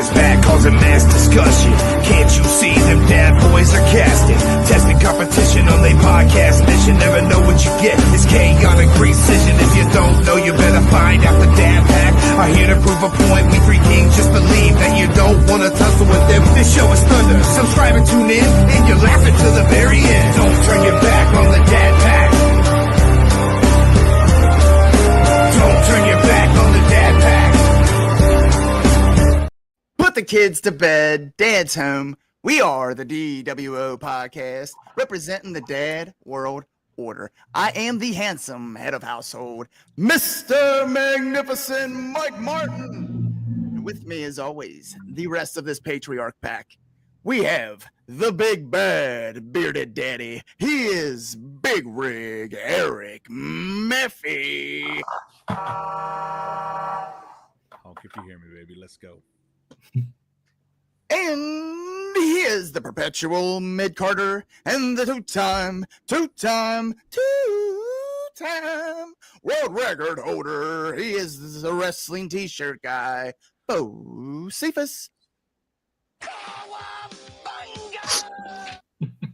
is back, causing mass discussion. Can't you see them dad boys are casting? Testing competition on their podcast mission. Never know what you get, it's chaotic precision. If you don't know, you better find out the dad pack. I'm here to prove a point, we three kings just believe that you don't want to tussle with them. This show is thunder, subscribe and tune in, and you're laughing to the very end. Don't turn your back on the dad pack. Don't turn your back on the dad pack. Put the kids to bed, dad's home. We are the DWO podcast, representing the dad world order. I am the handsome head of household, Mr. Magnificent Mike Martin. And with me, as always, the rest of this patriarch pack. We have the big bad bearded daddy. He is Big Rig Eric Murphy. Honk if you hear me, baby. Let's go. And he is the perpetual mid-carter and the two-time world record holder. He is the wrestling t-shirt guy, Bo Cephas.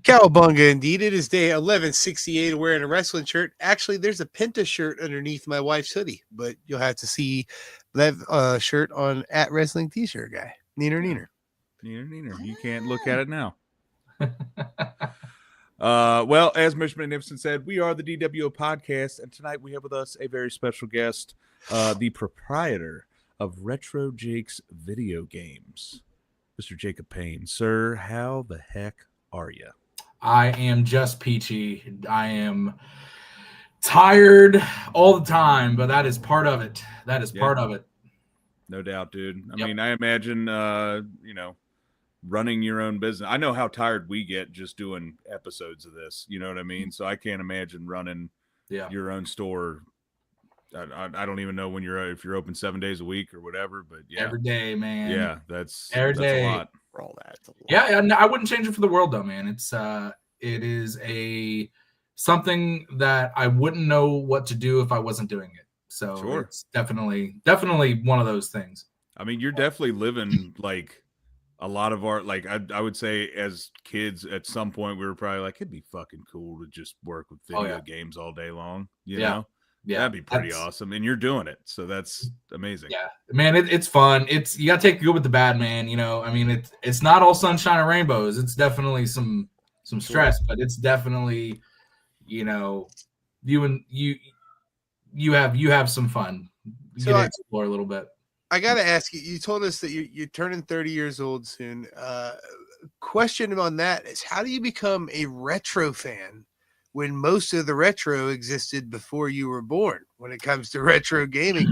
Cowabunga, indeed. It is day 1168 wearing a wrestling shirt. Actually, there's a Penta shirt underneath my wife's hoodie, but you'll have to see that shirt on at Wrestling T-shirt Guy. Neener. Neener. You can't look at it now. Well, as Mr. Magnificent said, we are the DWO podcast, and tonight we have with us a very special guest, the proprietor of Retro Jake's Video Games, Mr. Jacob Payne. Sir, how the heck are you? I am just peachy. I am tired all the time, but that is part of it. Part of it. No doubt, dude. I mean, I imagine, running your own business. I know how tired we get just doing episodes of this. You know what I mean? So I can't imagine running your own store. I don't even know if you're open 7 days a week or whatever, but every day, man. Yeah, that's every day. A lot. For all that. Yeah, I wouldn't change it for the world though, man. It is something that I wouldn't know what to do if I wasn't doing it. So It's definitely one of those things. I mean, you're definitely living like a lot of our, like I would say as kids at some point we were probably like, it'd be fucking cool to just work with video games all day long. You know? Yeah, that'd be pretty awesome. And you're doing it. So that's amazing. Yeah, man, it's fun. You got to take the good with the bad, man. You know, I mean, it's not all sunshine and rainbows. It's definitely some stress, but it's definitely, you have some fun. You get to explore a little bit. I got to ask you, you told us that you're turning 30 years old soon. Question on that is, how do you become a retro fan when most of the retro existed before you were born when it comes to retro gaming?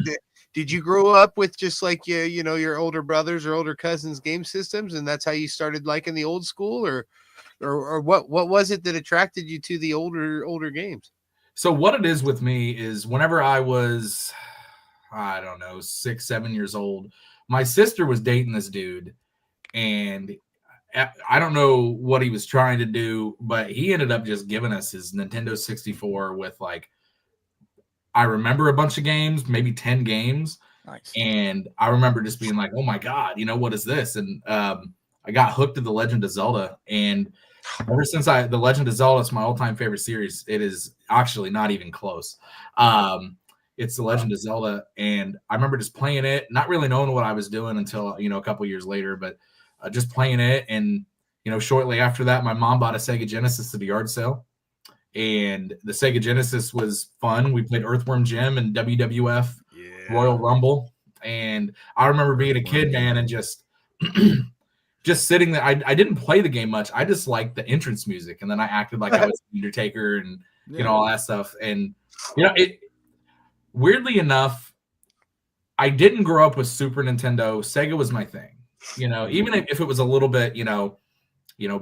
Did you grow up with just like, your older brothers or older cousins' game systems, and that's how you started liking the old school, or what was it that attracted you to the older games? So what it is with me is whenever I was, I don't know, 6-7 years old, my sister was dating this dude, and I don't know what he was trying to do, but he ended up just giving us his Nintendo 64 with, like, I remember a bunch of games, maybe 10 games. Nice. And I remember just being like, oh my God, what is this? And I got hooked to The Legend of Zelda. And ever since The Legend of Zelda is my all-time favorite series. It is actually not even close. It's The Legend of Zelda. And I remember just playing it, not really knowing what I was doing until, a couple years later, but just playing it. And, shortly after that, my mom bought a Sega Genesis at a yard sale. And the Sega Genesis was fun. We played Earthworm Jim and WWF Royal Rumble. And I remember being a kid, man, and just sitting there. I didn't play the game much. I just liked the entrance music. And then I acted like I was Undertaker and, all that stuff. And, weirdly enough, I didn't grow up with Super Nintendo. Sega was my thing. Even if it was a little bit,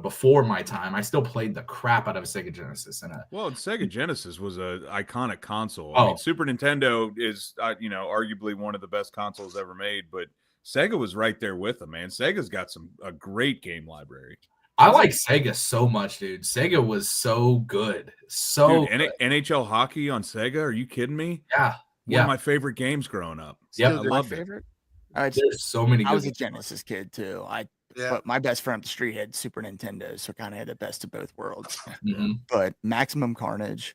before my time, I still played the crap out of a Sega Genesis. Sega Genesis was an iconic console. Oh. I mean, Super Nintendo is, arguably one of the best consoles ever made, but Sega was right there with them, man. Sega's got a great game library. I like Sega so much, dude. Sega was so good. Good. NHL hockey on Sega? Are you kidding me? Yeah. One of my favorite games growing up. Yeah, I loved it. There's so many. I was a games. Genesis kid too. Yeah. But my best friend up the street had Super Nintendo, so kind of had the best of both worlds. Mhm. But Maximum Carnage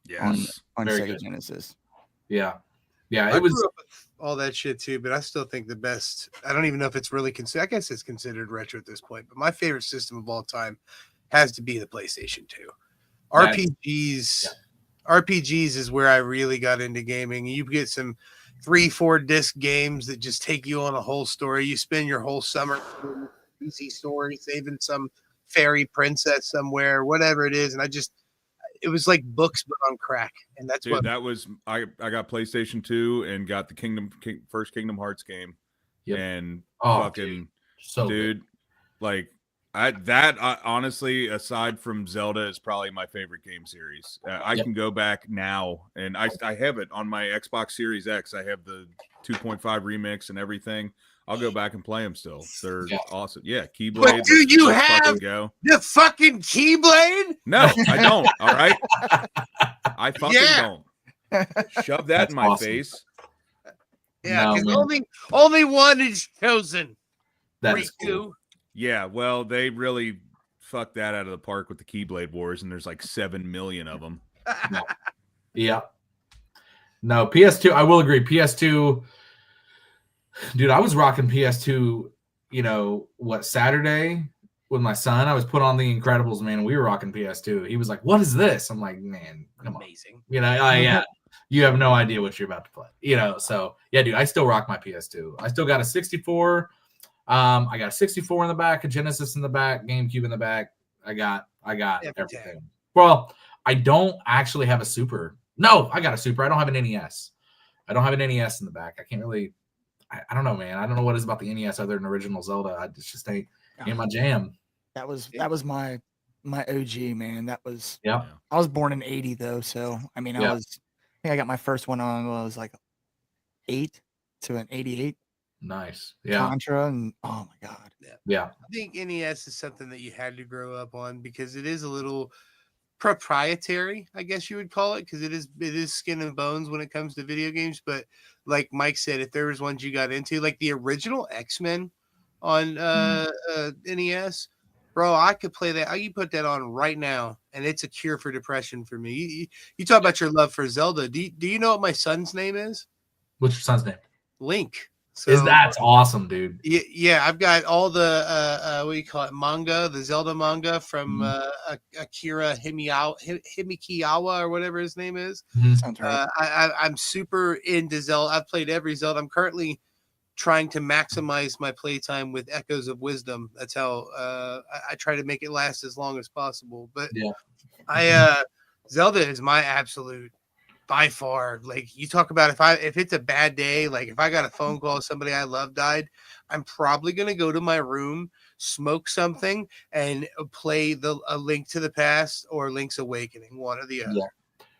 Yes. on Very Sega good. Genesis. Yeah. Yeah. I It was. grew up with all that shit too, but I still think the best. I don't even know if it's really considered. I guess it's considered retro at this point. But my favorite system of all time has to be the PlayStation 2. RPGs. RPGs is where I really got into gaming. You get some 3-4 disc games that just take you on a whole story. You spend your whole summer easy story, saving some fairy princess somewhere, whatever it is. And it was like books but on crack. And that's Dude, what that was I got PlayStation 2 and got the first Kingdom Hearts game. Yep. And Oh, fucking So dude, like honestly, aside from Zelda, is probably my favorite game series. I Yep. can go back now, and I have it on my Xbox Series X. I have the 2.5 remix and everything. I'll go back and play them still. They're awesome. Yeah, Keyblade. But do you let's have fucking go? the fucking Keyblade? No, I don't. All right, I fucking Yeah. don't. Shove that That's in my awesome. face. Yeah, No, because man. only one is chosen. That is cool. Riku. Yeah, well, they really fucked that out of the park with the Keyblade Wars, and there's like 7 million of them. Yeah. No, PS2, I will agree. PS2, dude, I was rocking PS2, Saturday with my son. I was put on The Incredibles, man, and we were rocking PS2. He was like, what is this? I'm like, man, come on. Amazing. Yeah. You have no idea what you're about to play. So yeah, dude, I still rock my PS2. I still got a 64. I got a 64 in the back, a Genesis in the back, GameCube in the back. I got everything. Well, I don't actually have a Super. No, I got a Super. I don't have an NES. I don't have an NES in the back. I can't really. I don't know, man. I don't know what is about the NES other than original Zelda. It just ain't my jam. That was my OG, man. That was Yeah. I was born in 80 though, so I mean I think I got my first one on when I was like 8 to an 88. Nice. Yeah. Contra and oh my god. Yeah. I think NES is something that you had to grow up on because it is a little proprietary, I guess you would call it, because it is skin and bones when it comes to video games. But like Mike said, if there was ones you got into, like the original X-Men on NES, bro, I could play that. I could put that on right now, and it's a cure for depression for me. You talk about your love for Zelda. Do you know what my son's name is? What's your son's name? Link. So, That's awesome, dude. Yeah, I've got all the what do you call it, manga, the Zelda manga from Akira Himikiyawa or whatever his name is. Sounds right. I'm super into Zelda. I've played every Zelda. I'm currently trying to maximize my playtime with Echoes of Wisdom. That's how I try to make it last as long as possible. But Zelda is my absolute. By far, like you talk about, if it's a bad day, like if I got a phone call, somebody I love died, I'm probably gonna go to my room, smoke something, and play a Link to the Past or Link's Awakening, one or the other. Yeah.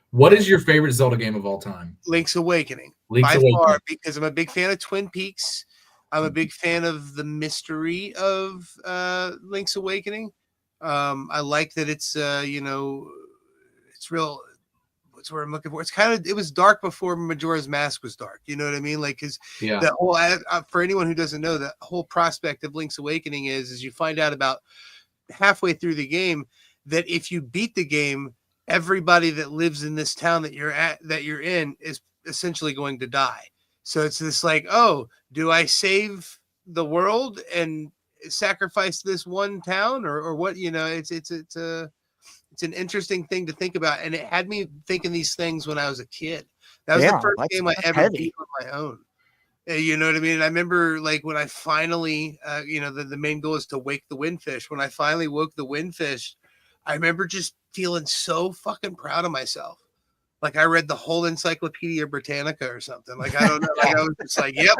What is your favorite Zelda game of all time? Link's Awakening, far, because I'm a big fan of Twin Peaks. I'm a big fan of the mystery of Link's Awakening. I like that it's it's real. What's what I'm looking for? It was dark before Majora's Mask was dark. You know what I mean? Like, because the whole for anyone who doesn't know, the whole prospect of Link's Awakening is you find out about halfway through the game that if you beat the game, everybody that lives in this town that you're in is essentially going to die. So it's this like, oh, do I save the world and sacrifice this one town or what? It's an interesting thing to think about, and it had me thinking these things when I was a kid. That was the first game I ever beat on my own. You know what I mean? And I remember, like, when I finally, the main goal is to wake the windfish. When I finally woke the windfish, I remember just feeling so fucking proud of myself. Like I read the whole Encyclopedia Britannica or something. Like I don't know. Like I was just like, "Yep,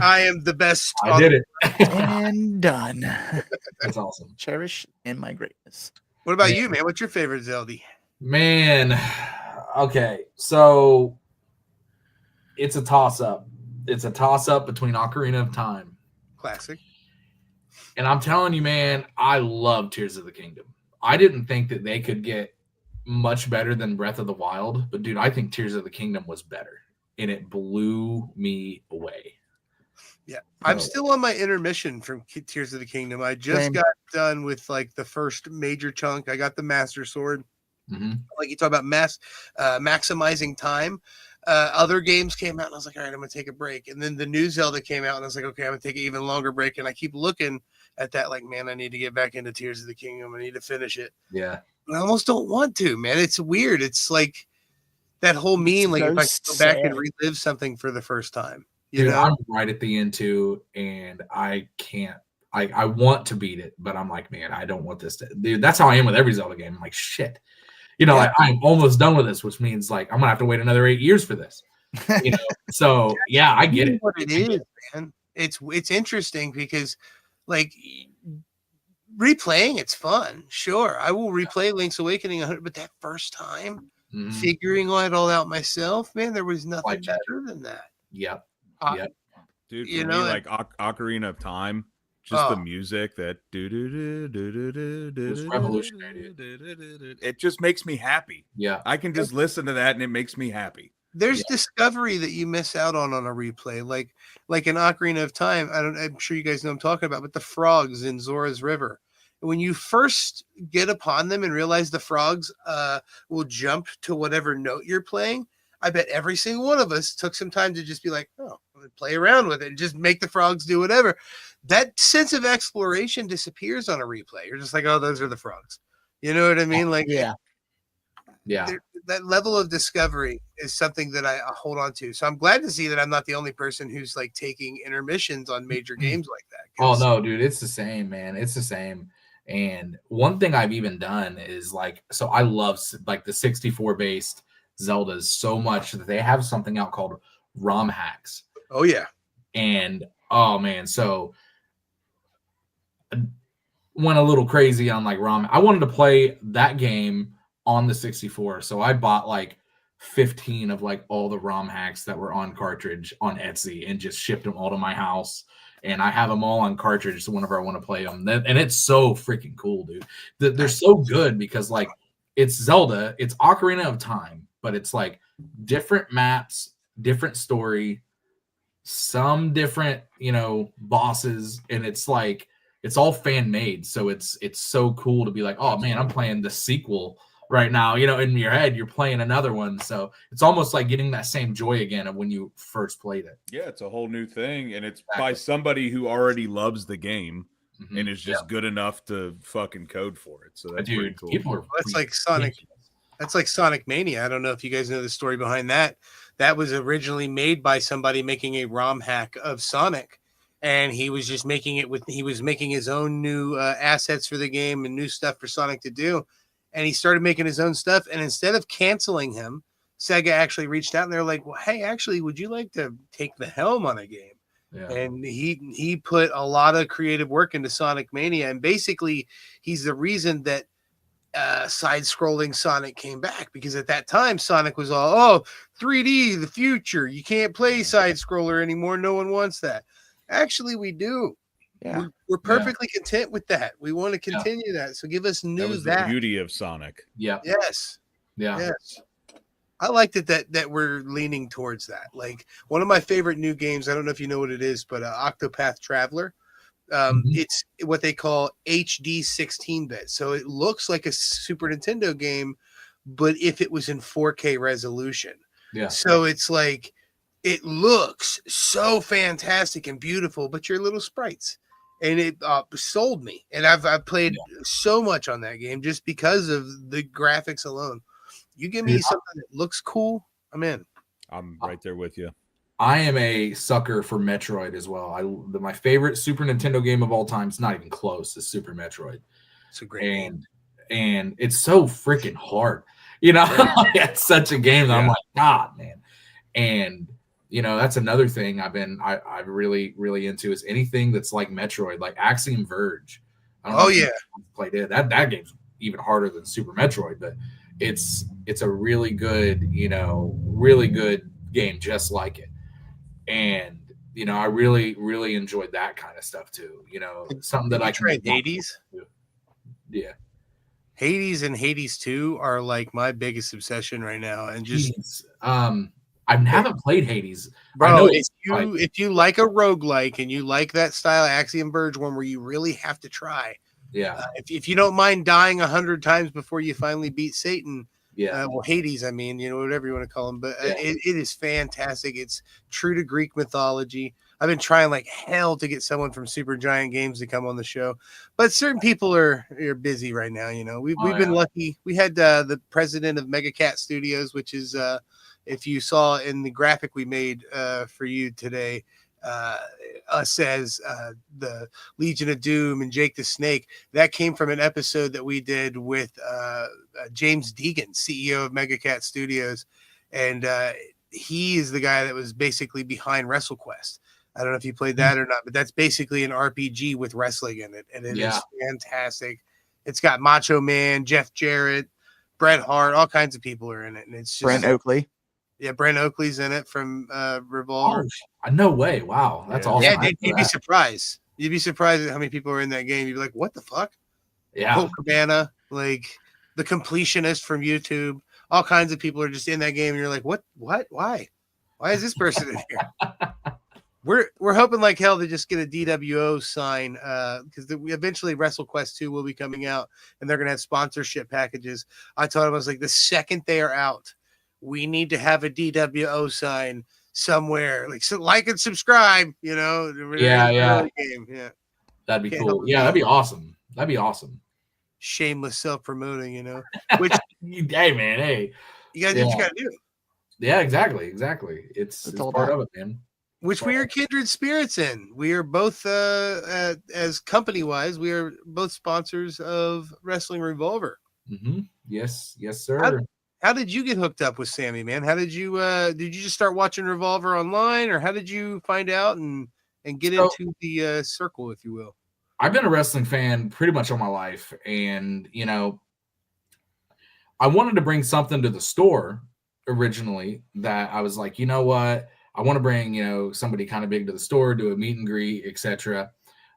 I am the best." I did it, and done. That's awesome. Cherish in my greatness. What about you, man? What's your favorite Zelda? Man, okay, so it's a toss-up. It's a toss-up between Ocarina of Time. Classic. And I'm telling you, man, I love Tears of the Kingdom. I didn't think that they could get much better than Breath of the Wild, but dude, I think Tears of the Kingdom was better, and it blew me away. Yeah, I'm So- still on my intermission from Tears of the Kingdom. I just Same. got done with like the first major chunk. I got the Master Sword. Mhm. Like you talk about maximizing time. Other games came out, and I was like, all right, I'm gonna take a break. And then the new Zelda came out, and I was like, okay, I'm gonna take an even longer break. And I keep looking at that, like, man, I need to get back into Tears of the Kingdom. I need to finish it. Yeah. And I almost don't want to, man. It's weird. It's like that whole meme, like so if I could go back and sad. relive something for the first time. You Dude, know? I'm right at the end too, and I can't. I want to beat it, but I'm like, man, I don't want this to. Dude, that's how I am with every Zelda game. I'm like, shit. Yeah. Like I'm almost done with this, which means like I'm gonna have to wait another 8 years for this. So yeah, I get it. What it is, man. It's interesting because like replaying, it's fun. Sure, I will replay Link's Awakening 100, but that first time Mhm. figuring it all out myself, man, there was nothing Like that. better than that. Yep. Uh, Yep. Dude, You for know, me, like Ocarina of Time, just the Oh. music that It's revolutionary, it just makes me happy. Yeah. I can just listen to that and it makes me happy. There's discovery that you miss out on a replay, like in Ocarina of Time. I'm sure you guys know what I'm talking about, but the frogs in Zora's River. When you first get upon them and realize the frogs will jump to whatever note you're playing, I bet every single one of us took some time to just be like, oh, I'm gonna play around with it and just make the frogs do whatever. That sense of exploration disappears on a replay. You're just like, oh, those are the frogs. You know what I mean? Like, Yeah. Yeah. that level of discovery is something that I hold on to. So I'm glad to see that I'm not the only person who's like taking intermissions on major games like that. Oh 'Cause- no, dude, it's the same, man. It's the same. And one thing I've even done is like, so I love like the 64 based Zeldas so much that they have something out called ROM hacks. Oh yeah. And oh man, so went a little crazy on like ROM. I wanted to play that game on the 64, so I bought like 15 of like all the ROM hacks that were on cartridge on Etsy and just shipped them all to my house. And I have them all on cartridge, so whenever I want to play them, and it's so freaking cool, dude. They're so good because like it's Zelda, it's Ocarina of Time, but it's like different maps, different story, some different bosses, and it's like it's all fan made. So it's so cool to be like, oh man, I'm playing the sequel right now. In your head, you're playing another one. So it's almost like getting that same joy again of when you first played it. Yeah, it's a whole new thing, and it's by somebody who already loves the game Mhm. and is just good enough to fucking code for it. So that's pretty Dude, cool. people are That's like Sonic. That's like Sonic Mania. I don't know if you guys know the story behind that. That was originally made by somebody making a ROM hack of Sonic, and he was just making it he was making his own new assets for the game and new stuff for Sonic to do. And he started making his own stuff. And instead of canceling him, Sega actually reached out and they're like, well, hey, actually, would you like to take the helm on a game? Yeah. And he put a lot of creative work into Sonic Mania. And basically, he's the reason that side-scrolling Sonic came back, because at that time Sonic was all 3D, the future. You can't play side-scroller anymore. No one wants that. Actually, we do. Yeah. We're perfectly content with that. We want to continue that. So give us That new was the beauty of Sonic. Yeah. Yes. Yeah. Yes. I liked it that we're leaning towards that. Like one of my favorite new games, I don't know if you know what it is, but Octopath Traveler. It's what they call HD 16-bit. So it looks like a Super Nintendo game, but if it was in 4K resolution. Yeah. So it's like it looks so fantastic and beautiful, but you're little sprites. And it sold me. And I've played so much on that game just because of the graphics alone. You give me something that looks cool, I'm in. I'm right there with you. I am a sucker for Metroid as well. My favorite Super Nintendo game of all time, it's not even close, is Super Metroid. It's a great game. And it's so freaking hard. It's such a game that I'm like, God, man. And that's another thing I've really, really into is anything that's like Metroid, like Axiom Verge. I don't know if you played it. That game's even harder than Super Metroid, but it's a really good, really good game just like it. And I really, really enjoyed that kind of stuff too. Something that I can tried Hades. Yeah, Hades and Hades 2 are like my biggest obsession right now. And just I haven't played Hades. bro, I know if if you like a roguelike and you like that style Axiom Verge one where you really have to try, if you don't mind dying 100 times before you finally beat Satan, well, Hades, I mean, whatever you want to call him, but it is fantastic. It's true to Greek mythology. I've been trying like hell to get someone from Supergiant Games to come on the show, but certain people are busy right now. We've been lucky. We had the president of Mega Cat Studios, which is if you saw in the graphic we made for you today, us as the Legion of Doom and Jake the Snake, that came from an episode that we did with James Deegan, CEO of Mega Cat Studios, and he is the guy that was basically behind WrestleQuest. I don't know if you played that or not, but that's basically an RPG with wrestling in it, and it is fantastic. It's got Macho Man, Jeff Jarrett, Bret Hart, all kinds of people are in it, and it's just Brent Oakley. Yeah, Brent Oakley's in it from Revolver. Oh, no way! Wow, that's awesome. Yeah, you'd be surprised. You'd be surprised at how many people are in that game. You'd be like, "What the fuck?" Yeah, Colt Cabana, like the completionist from YouTube. All kinds of people are just in that game, and you're like, "What? Why? Why is this person in here?" We're hoping like hell to just get a DWO sign because eventually WrestleQuest 2 will be coming out, and they're gonna have sponsorship packages. I told him, I was like, the second they are out, we need to have a DWO sign somewhere, like and subscribe. Yeah. Game. Yeah, that'd be cool. Yeah, that'd be awesome. That'd be awesome. Shameless self-promoting, which hey man, hey, you gotta do what you gotta do. Yeah, exactly. It's part of it, man. Which we are kindred spirits in. We are both, as company-wise, we are both sponsors of Wrestling Revolver. Mm-hmm. Yes, sir. How did you get hooked up with Sammy, man? How did you just start watching Revolver online, or how did you find out and get into the circle, if you will? I've been a wrestling fan pretty much all my life, and I wanted to bring something to the store originally that I was like, you know what? I want to bring, somebody kind of big to the store, do a meet and greet, etc.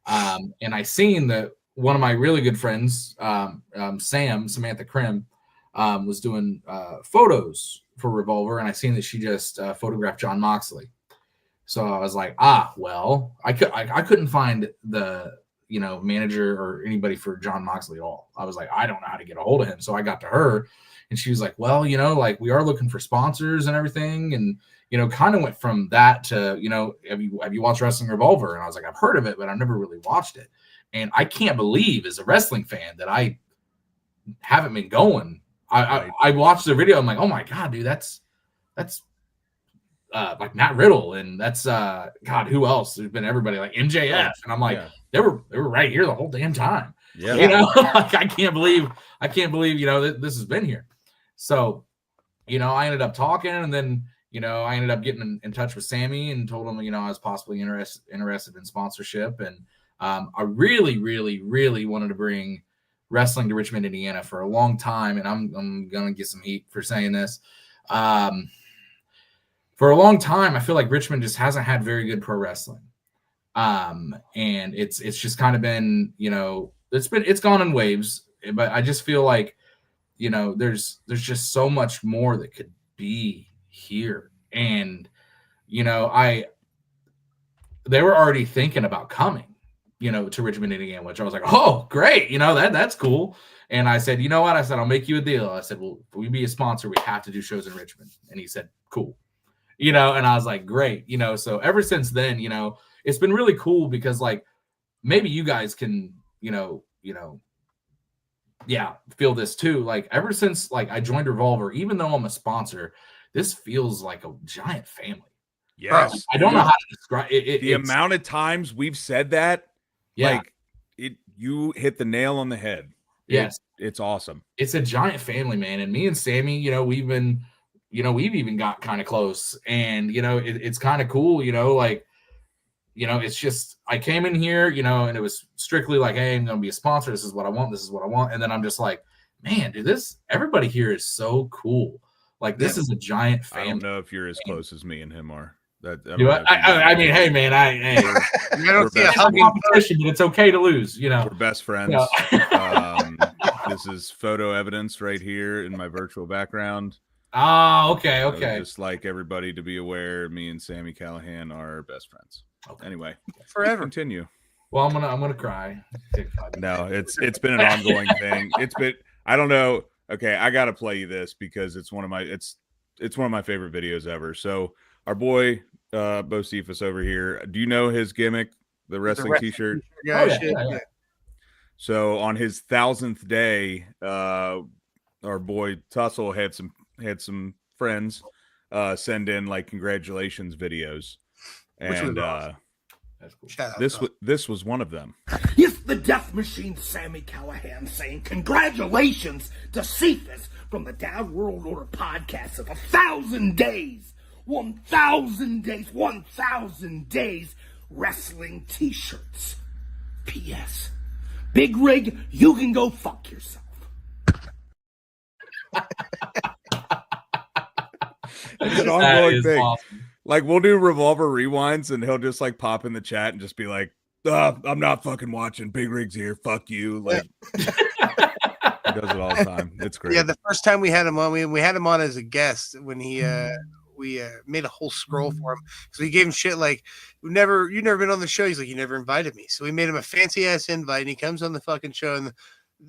And I seen that one of my really good friends, Samantha Krim, was doing photos for Revolver, and I seen that she just photographed John Moxley. So I was like, well, I couldn't find the manager or anybody for John Moxley at all. I was like, I don't know how to get a hold of him. So I got to her, and she was like, well, we are looking for sponsors and everything, and kind of went from that to, have you watched Wrestling Revolver? And I was like, I've heard of it, but I've never really watched it. And I can't believe as a wrestling fan that I haven't been going. I watched the video. I'm like, oh my God, dude, that's like Matt Riddle. And that's, God, who else? There's been everybody like MJF. And I'm like, they were right here the whole damn time. Yeah. Like, I can't believe, this has been here. So, I ended up talking, and then, I ended up getting in touch with Sammy and told him, I was possibly interested in sponsorship. And I really, really, really wanted to bring wrestling to Richmond, Indiana for a long time. And I'm going to get some heat for saying this. For a long time, I feel like Richmond just hasn't had very good pro wrestling. And it's just kind of been, it's gone in waves, but I just feel like, there's just so much more that could be here. And they were already thinking about coming to Richmond, Indiana, which I was like, oh great, that's cool. And I said, you know what, I said, I'll make you a deal. I said, well, if we be a sponsor, we have to do shows in Richmond. And he said, cool. And I was like, great. So ever since then, it's been really cool because like maybe you guys can feel this too. Like ever since like I joined Revolver, even though I'm a sponsor, this feels like a giant family. Yes. I don't know how to describe it. The amount of times we've said that, you hit the nail on the head. Yes. It's awesome. It's a giant family, man. And me and Sammy, we've even got kind of close, and, it's kind of cool, it's just, I came in here, and it was strictly like, hey, I'm going to be a sponsor. This is what I want. This is what I want. And then I'm just like, man, dude, everybody here is so cool. Like, this is a giant family. I don't know if you're as close as me and him are. I mean, hey, man, I don't see a competition, but it's okay to lose, We're best friends. This is photo evidence right here in my virtual background. Oh, okay, I would okay. just like everybody to be aware me and Sammy Callahan are best friends. Okay. Anyway, Forever. continue. Well, I'm gonna cry. No, it's been an ongoing thing. I don't know. Okay, I gotta play you this because it's one of my favorite videos ever. So our boy Bo Cephas over here. Do you know his gimmick, the wrestling t-shirt? Oh, yeah. So on his 1,000th day, our boy Tussle had some friends send in like congratulations videos, and That's cool. Shout out. this was one of them. It's the Death Machine Sammy Callahan saying congratulations to Cephas from the Dad World Order podcast of 1,000 days. 1,000 days. 1,000 days wrestling t-shirts. P.S. Big Rig, you can go fuck yourself. It's an ongoing thing. Awesome. Like we'll do revolver rewinds, and he'll just like pop in the chat and just be like, "I'm not fucking watching. Big Rig's here. Fuck you." Like he does it all the time. It's great. Yeah, the first time we had him on, we had him on as a guest when he we made a whole scroll for him. So we gave him shit like, you've never been on the show. He's like, you never invited me. So we made him a fancy ass invite, and he comes on the fucking show, and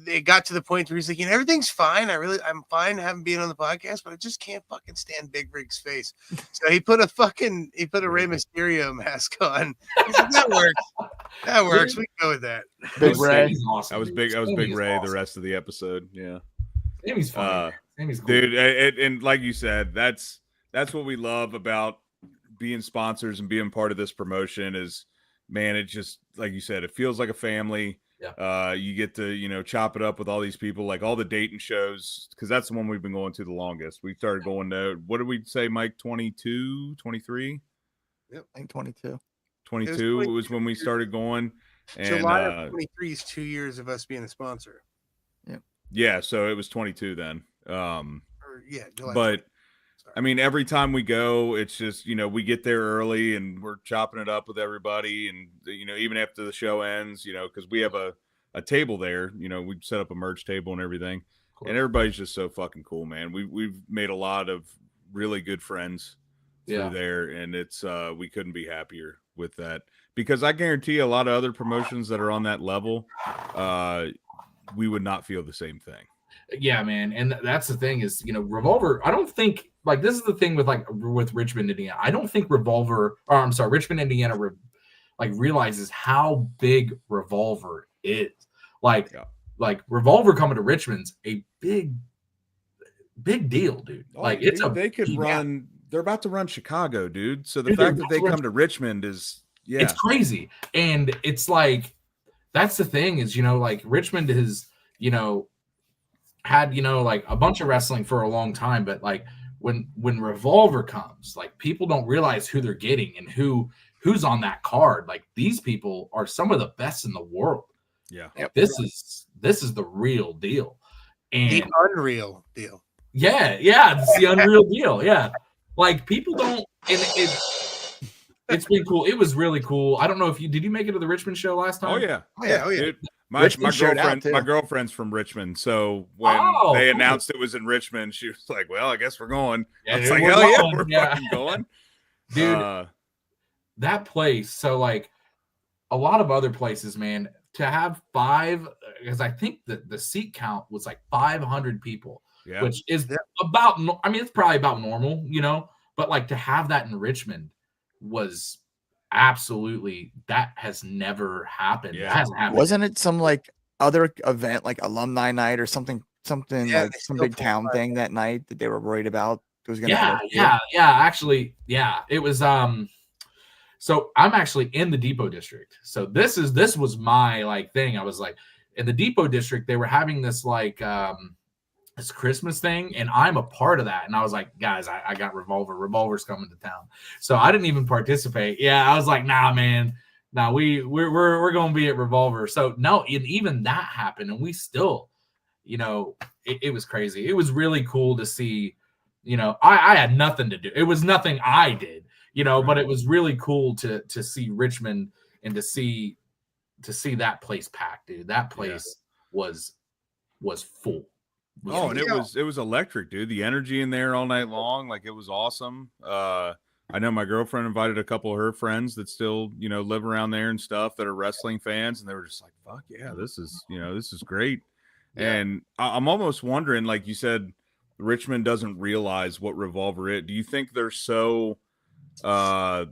it got to the point where he's like, everything's fine. I'm fine having been on the podcast, but I just can't fucking stand Big Rig's face. So he put a Rey Mysterio mask on. He's like, that works. That works. We can go with that. Big Ray. Awesome, I was big Ray awesome. the rest of the episode. Yeah. Sammy's funny. Sammy's cool. Dude, and like you said, that's what we love about being sponsors and being part of this promotion is, man, it just, like you said, it feels like a family. Yeah. You get to, chop it up with all these people, like all the Dayton shows, because that's the one we've been going to the longest. We started going to, what did we say, Mike, 22, 23? Yep, I think 22. 22 was when we started going. And, July of 23 is 2 years of us being a sponsor. Yeah, so it was 22 then. July. But I mean, every time we go, it's just, we get there early and we're chopping it up with everybody. And, even after the show ends, because we have a table there, we set up a merch table and everything. And everybody's just so fucking cool, man. We've made a lot of really good friends through there. And it's, we couldn't be happier with that, because I guarantee a lot of other promotions that are on that level, we would not feel the same thing. Yeah, man. And that's the thing is, Revolver, I don't think, like, this is the thing with Richmond, Indiana. I don't think Richmond, Indiana, realizes how big Revolver is. Like Revolver coming to Richmond's a big deal, dude. Like, they could run. They're about to run Chicago, dude. So the Dude, fact that they come to Richmond is, it's crazy. And it's like, that's the thing is, Richmond has, had, like a bunch of wrestling for a long time, but like when Revolver comes, like people don't realize who they're getting and who's on that card. Like these people are some of the best in the world. Yeah. This is the real deal. And the unreal deal. Yeah, it's the unreal deal. Yeah. Like people don't, and it's been cool. It was really cool. I don't know if did you make it to the Richmond show last time? Oh yeah. Dude, my girlfriend's from Richmond. So when they announced it was in Richmond, she was like, "Well, I guess we're going." Yeah, I was like, "Hell yeah, we're fucking going." Dude, that place. So like a lot of other places, man, to have 5, because I think that the seat count was like 500 people, which is about, I mean, it's probably about normal, but like to have that in Richmond was absolutely, that has never happened. Yeah. It hasn't happened. Wasn't it some like other event, like alumni night or something like some big town thing that night that they were worried about? It was gonna actually, it was so I'm actually in the Depot District. So this was my like thing. I was like in the Depot District, they were having this like this Christmas thing, and I'm a part of that. And I was like, guys, I got Revolver's coming to town. So I didn't even participate. Yeah, I was like, nah, man. Nah, we're gonna be at Revolver. So no, even that happened, and we still, it was crazy. It was really cool to see, I had nothing to do. It was nothing I did. But it was really cool to see Richmond and to see that place packed, dude. That place was full. Oh, and it was electric, dude. The energy in there all night long, like it was awesome. I know my girlfriend invited a couple of her friends that still, live around there and stuff that are wrestling fans, and they were just like, "Fuck yeah, this is great." Yeah. And I'm almost wondering, like you said, Richmond doesn't realize what Revolver is. Do you think they're so kind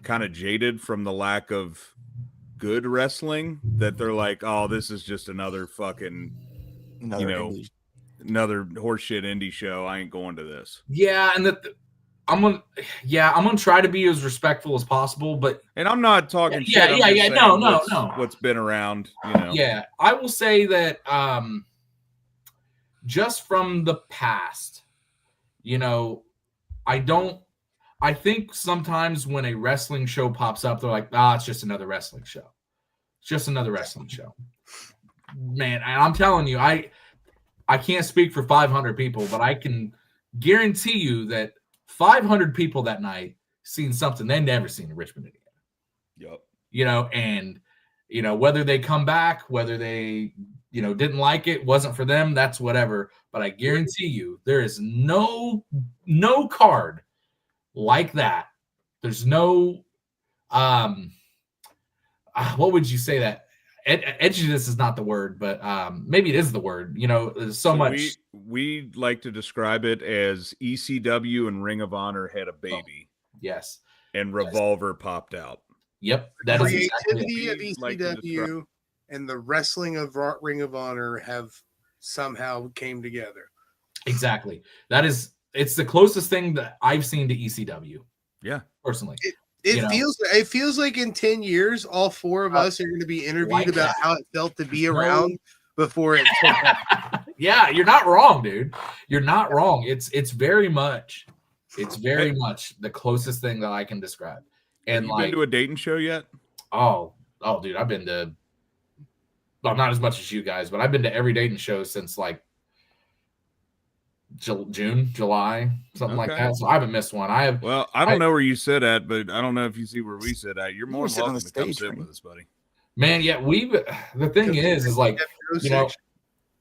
of jaded from the lack of good wrestling that they're like, "Oh, this is just another fucking, another horseshit indie show. I ain't going to this." Yeah, and I'm gonna try to be as respectful as possible, but I'm not talking shit. No. What's been around, Yeah, I will say that just from the past, I think sometimes when a wrestling show pops up, they're like, it's just another wrestling show. It's just another wrestling show. Man, and I'm telling you, I can't speak for 500 people, but I can guarantee you that 500 people that night seen something they never seen in Richmond, Indiana. Yep. And whether they come back, whether they didn't like it, wasn't for them, that's whatever. But I guarantee you, there is no card like that. There's no what would you say that edginess is not the word, but maybe it is the word. There's so much. We like to describe it as ECW and Ring of Honor had a baby. Yes. And Revolver popped out. Yep. That is creativity of ECW and the wrestling of Ring of Honor have somehow came together. Exactly. It's the closest thing that I've seen to ECW. Yeah. Personally. It feels like in 10 years, all four of us are going to be interviewed about how it felt to be around before it took off. Yeah, you're not wrong, dude. You're not wrong. It's very much the closest thing that I can describe. And have you been to a Dayton show yet? Oh, dude, I've been to not as much as you guys, but I've been to every Dayton show since like June, July, something like that. So I haven't missed one. I don't know where you sit at, but I don't know if you see where we sit at. You're more than welcome to come sit with us, buddy. Man, yeah, the thing is like,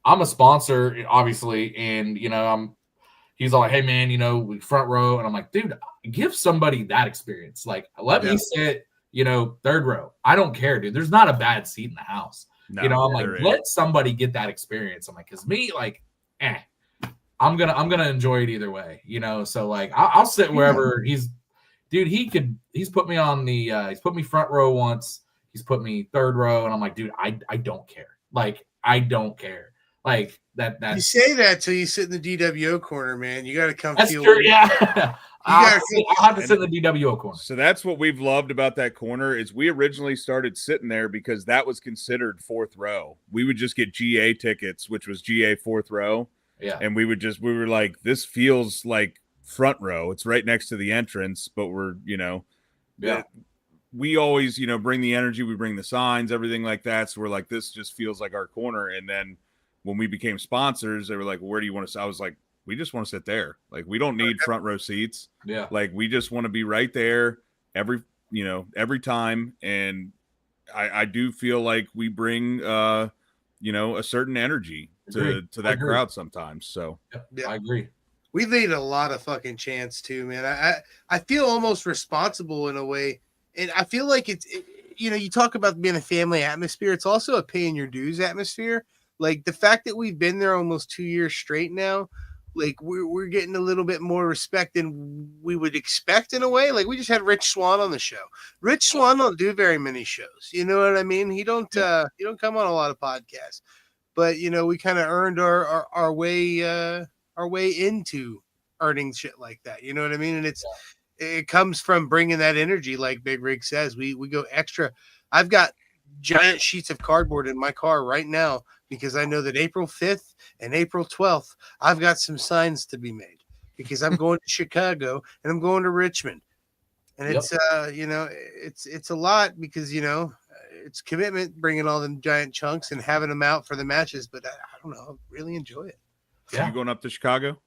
I'm a sponsor, obviously, and he's like, hey man, we front row, and I'm like, dude, give somebody that experience. Like, let me sit, third row. I don't care, dude. There's not a bad seat in the house. No, I'm like, let somebody get that experience. I'm like, because me, like, I'm gonna enjoy it either way, So like, I'll sit wherever he's put me on he's put me front row once. He's put me third row, and I'm like, dude, I don't care. Like, I don't care. Like that. You say that till you sit in the DWO corner, man. You got to come. That's true. Yeah. I'll have to sit in the DWO corner. So that's what we've loved about that corner is we originally started sitting there because that was considered fourth row. We would just get GA tickets, which was GA fourth row. Yeah. And we were like, this feels like front row. It's right next to the entrance, but we're, we always, bring the energy, we bring the signs, everything like that. So we're like, this just feels like our corner. And then when we became sponsors, they were like, well, where do you want to sit? I was like, we just want to sit there. Like, we don't need front row seats. Yeah. Like, we just want to be right there every time. And I do feel like we bring, a certain energy to that crowd sometimes. So I agree. We laid a lot of fucking chance too, man. I feel almost responsible in a way. And I feel like you talk about being a family atmosphere. It's also a paying your dues atmosphere. Like the fact that we've been there almost 2 years straight now, like we're getting a little bit more respect than we would expect in a way. Like we just had Rich Swann on the show. Rich Swann don't do very many shows. You know what I mean? He don't come on a lot of podcasts, but we kind of earned our way into earning shit like that. You know what I mean? And it comes from bringing that energy. Like Big Rig says, we go extra. I've got giant sheets of cardboard in my car right now because I know that April 5th and April 12th, I've got some signs to be made because I'm going to Chicago and I'm going to Richmond. And it's, it's a lot because, it's commitment bringing all them giant chunks and having them out for the matches. But I don't know, I really enjoy it. Yeah. You going up to Chicago?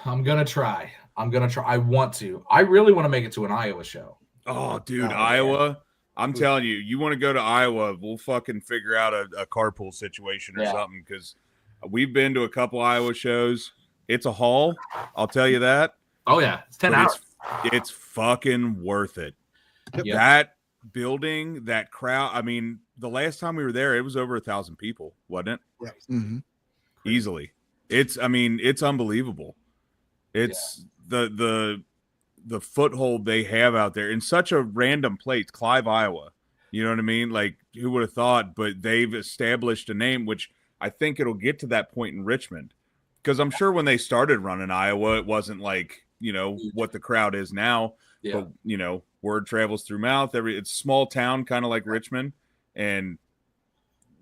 I'm going to try. I want to. I really want to make it to an Iowa show. Oh, dude, Iowa. Man. I'm telling you, you want to go to Iowa, we'll fucking figure out a carpool situation or something because We've been to a couple Iowa shows. It's a haul, I'll tell you that. Oh yeah, it's 10 But hours. it's fucking worth it. Yep. That building, that crowd. I mean, the last time we were there, it was over 1,000 people, wasn't it? Yeah. Mm-hmm. Easily. It's unbelievable. It's the foothold they have out there in such a random place, Clive, Iowa. You know what I mean? Like, who would have thought? But they've established a name, which I think it'll get to that point in Richmond. Because I'm sure when they started running Iowa, it wasn't like, what the crowd is now. Yeah. But, word travels through mouth. It's a small town, kind of like Richmond. And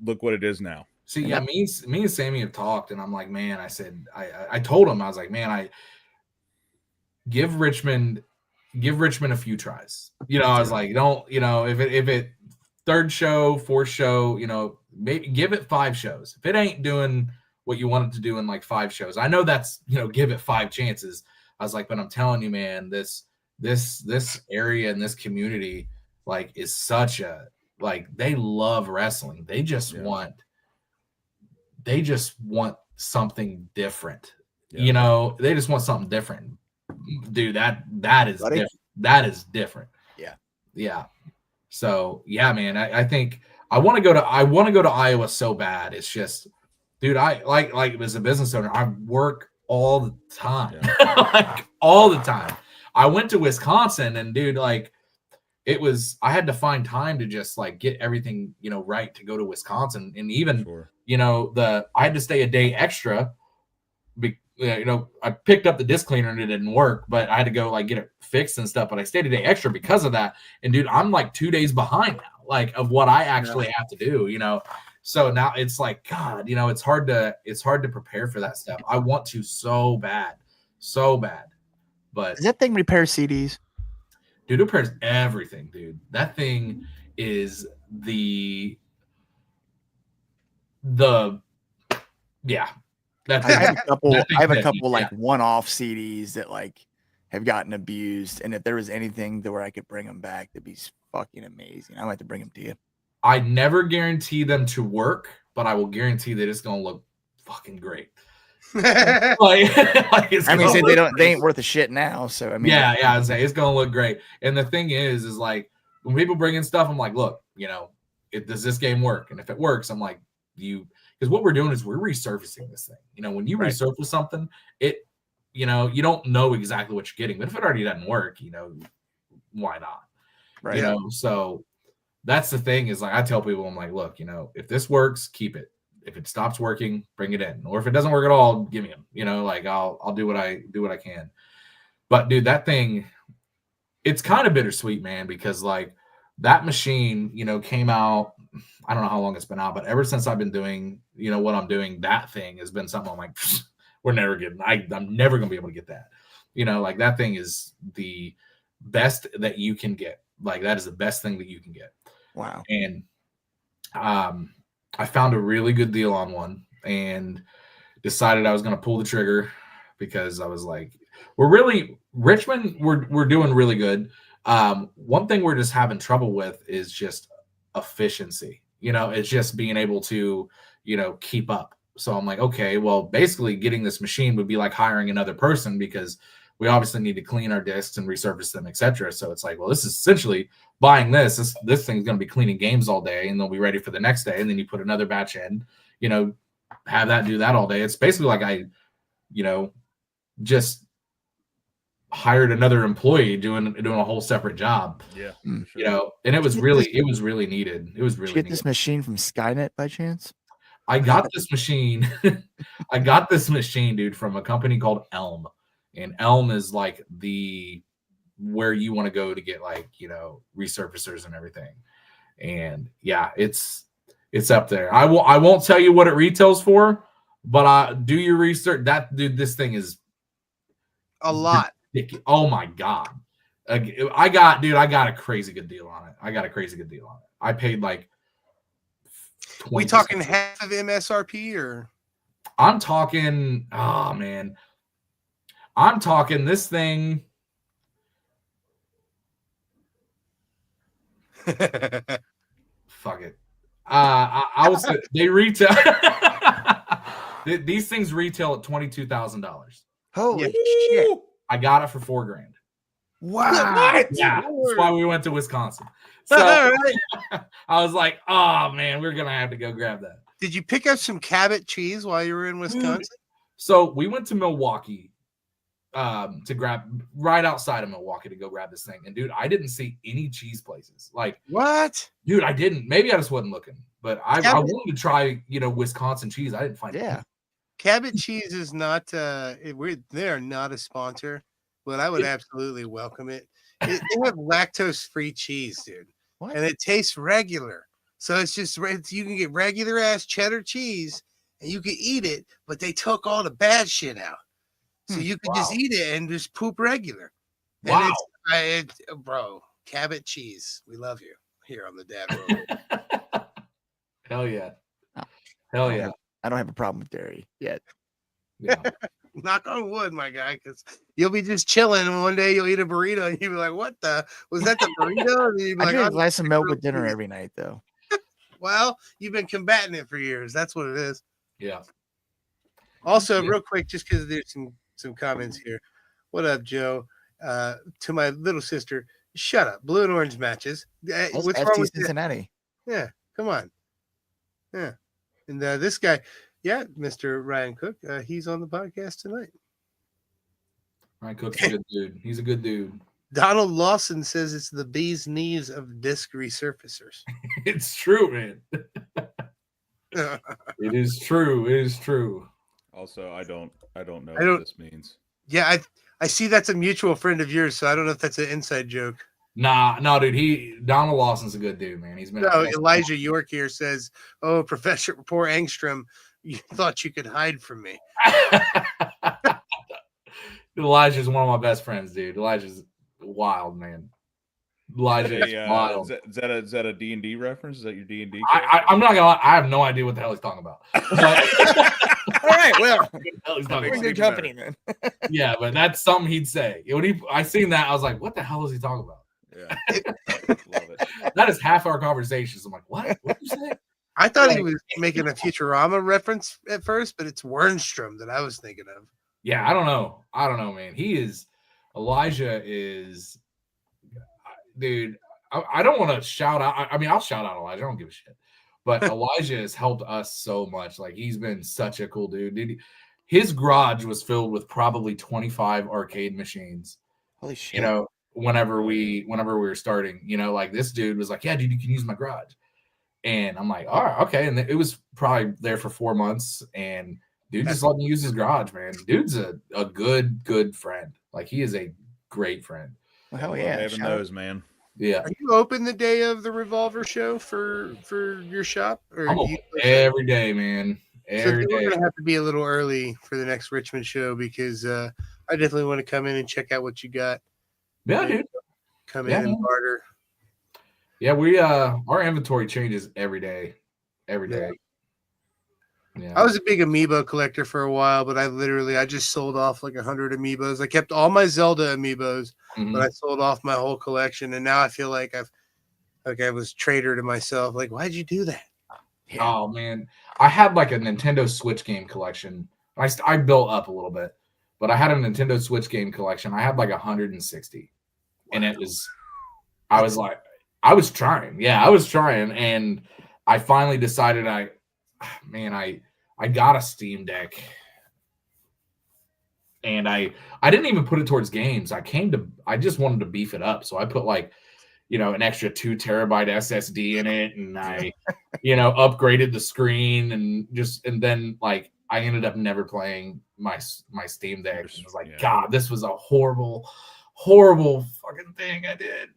look what it is now. See, yeah, me and Sammy have talked, and I'm like, man, I told him, I was like, man, I give Richmond a few tries. I was like, don't, if it third show, fourth show, maybe give it 5 shows. If it ain't doing what you want it to do in like 5 shows, I know that's, give it 5 chances. I was like, but I'm telling you, man, this area and this community, like, is such a, like, they love wrestling. They just want something different. Yeah. They just want something different. Dude, that is different. That is different. Yeah. So yeah, man, I think I want to go to Iowa so bad. It's just, dude, I like as a business owner, I work all the time. Like all the time. I went to Wisconsin, and dude, like, I had to find time to just like get everything, right to go to Wisconsin. And even, I had to stay a day extra. I picked up the disc cleaner and it didn't work, but I had to go like get it fixed and stuff. But I stayed a day extra because of that. And dude, I'm like 2 days behind now, like of what I actually have to do, So now it's like, God, it's hard to prepare for that stuff. I want to so bad. But Does that thing repair CDs? dude, it repairs everything, dude. That thing is yeah. I have a couple like one-off CDs that like have gotten abused, and if there was anything where I could bring them back, that'd be fucking amazing. I might have to bring them to you. I never guarantee them to work, but I will guarantee that it's gonna look fucking great. They ain't worth a shit now. So I mean, yeah, I'd say it's gonna look great. And the thing is like when people bring in stuff, I'm like, look, does this game work? And if it works, I'm like, because what we're doing is we're resurfacing this thing. When you resurface something, it, you don't know exactly what you're getting. But if it already doesn't work, why not? Right. So that's the thing is like I tell people, I'm like, look, if this works, keep it. If it stops working, bring it in. Or if it doesn't work at all, give me them. Like I'll do what I can. But dude, that thing, it's kind of bittersweet, man, because like that machine, came out. I don't know how long it's been out, but ever since I've been doing, what I'm doing, that thing has been something I'm like, I'm never going to be able to get that. Like that thing is the best that you can get. Like that is the best thing that you can get. Wow. And I found a really good deal on one and decided I was going to pull the trigger because I was like, Richmond, we're doing really good. One thing we're just having trouble with is just efficiency. It's just being able to, keep up. So I'm like, okay, well, basically getting this machine would be like hiring another person because we obviously need to clean our discs and resurface them, etc. So it's like, well, this is essentially buying this thing's going to be cleaning games all day and they'll be ready for the next day. And then you put another batch in, have that do that all day. It's basically like I, just hired another employee doing a whole separate job. Yeah. Sure. And it was really needed. It was really Did you get this machine from Skynet by chance? I got this machine. I got this machine, dude, from a company called Elm. And Elm is like where you want to go to get like, resurfacers and everything. And yeah, it's up there. I won't tell you what it retails for, but do your research. That dude, this thing is a lot. Ridiculous. Oh my God. I got a crazy good deal on it. I paid like we talking half of MSRP or I'm talking, oh man. I'm talking this thing. Fuck it. I was they retail These things retail at $22,000. Holy Yeah. shit! I got it for $4,000. Wow. Yeah, that's why we went to Wisconsin. So All right. I was like, oh man, we're gonna have to go grab that. Did you pick up some Cabot cheese while you were in Wisconsin? So we went to Milwaukee to grab right outside of Milwaukee to go grab this thing. And dude, I didn't see any cheese places. Like, What? dude, I didn't. Maybe I just wasn't looking, but I Cabot- wanted to try, Wisconsin cheese. I didn't find it. Yeah. Cabot cheese is not they are not a sponsor, but I would absolutely welcome it. They have lactose-free cheese, dude. What? And it tastes regular. So it's just you can get regular ass cheddar cheese and you can eat it, but they took all the bad shit out. So you can just eat it and just poop regular. And Wow. bro, Cabot cheese. We love you here on the Dad World. Hell yeah. Oh. Hell yeah. I don't have a problem with dairy yet. Yeah. Knock on wood, my guy, because you'll be just chilling and one day you'll eat a burrito and you'll be like, what the? Was that the burrito? And you'll be I like, drink a "Oh, glass of milk with dinner every night, though. well, you've been combating it for years. That's what it is. Yeah. Also, Yeah. real quick, just because there's some comments here. What up, Joe? To my little sister, shut up. Blue and orange matches. That's What's wrong FT with that? Cincinnati. Yeah, come on. Yeah. And this guy, Mr. Ryan Cook, he's on the podcast tonight. Ryan Cook's a good dude. He's a good dude. Donald Lawson says it's the bee's knees of disc resurfacers. It's true, man. It is true. It is true. Also, I don't know I don't- what this means. Yeah, I see that's a mutual friend of yours, so I don't know if that's an inside joke. Nah, no, dude. Donald Lawson's a good dude, man. He's been No, Elijah York here says, "Oh, Professor, poor Angstrom, you thought you could hide from me." Elijah's one of my best friends, dude. Elijah's wild, man. Elijah is wild. Is that a D&D reference? Is that your D&D? I'm not gonna lie, I have no idea what the hell he's talking about. All right, well, But, we're in good company then. yeah, but that's something he'd say. I seen that, I was like, what the hell is he talking about? Yeah. Love it. That is half our conversations. I'm like, what? What did you say? I thought he was making a Futurama reference at first, but it's Wernstrom that I was thinking of. Yeah, I don't know, man. Elijah is, dude. I don't want to shout out. I mean, I'll shout out Elijah. I don't give a shit. But Elijah has helped us so much. Like, he's been such a cool dude. His garage was filled with probably 25 arcade machines. Holy shit. Whenever we were starting, like, this dude was like, yeah, dude, you can use my garage. And I'm like, all right, okay. And it was probably there for 4 months. And dude just let me use his garage, man. Dude's a good friend. Like, he is a great friend. Well, hell Love yeah. having Shout out. those, man. Yeah. Are you open the day of the Revolver show for your shop? Or I'm do open you every day, man. Every We're day. gonna have to be a little early for the next Richmond show because I definitely want to come in and check out what you got. Yeah, dude. Come Yeah, in and man. barter. Yeah, we our inventory changes every day. Every day. Yeah. I was a big amiibo collector for a while, but I just sold off like 100 amiibos. I kept all my Zelda amiibos, Mhm. but I sold off my whole collection, and now I feel like I was traitor to myself. Like, why'd you do that? Yeah. Oh man, I had like a Nintendo Switch game collection. I built up a little bit, but I had a Nintendo Switch game collection. I had like 160, and I was trying. Yeah, I was trying, and I finally decided I got a Steam Deck, and I didn't even put it towards games. I just wanted to beef it up, so I put like, an extra 2 terabyte SSD in it, and I, upgraded the screen, and then like I ended up never playing my Steam Deck. And I was like, Yeah. God, this was a horrible fucking thing I did.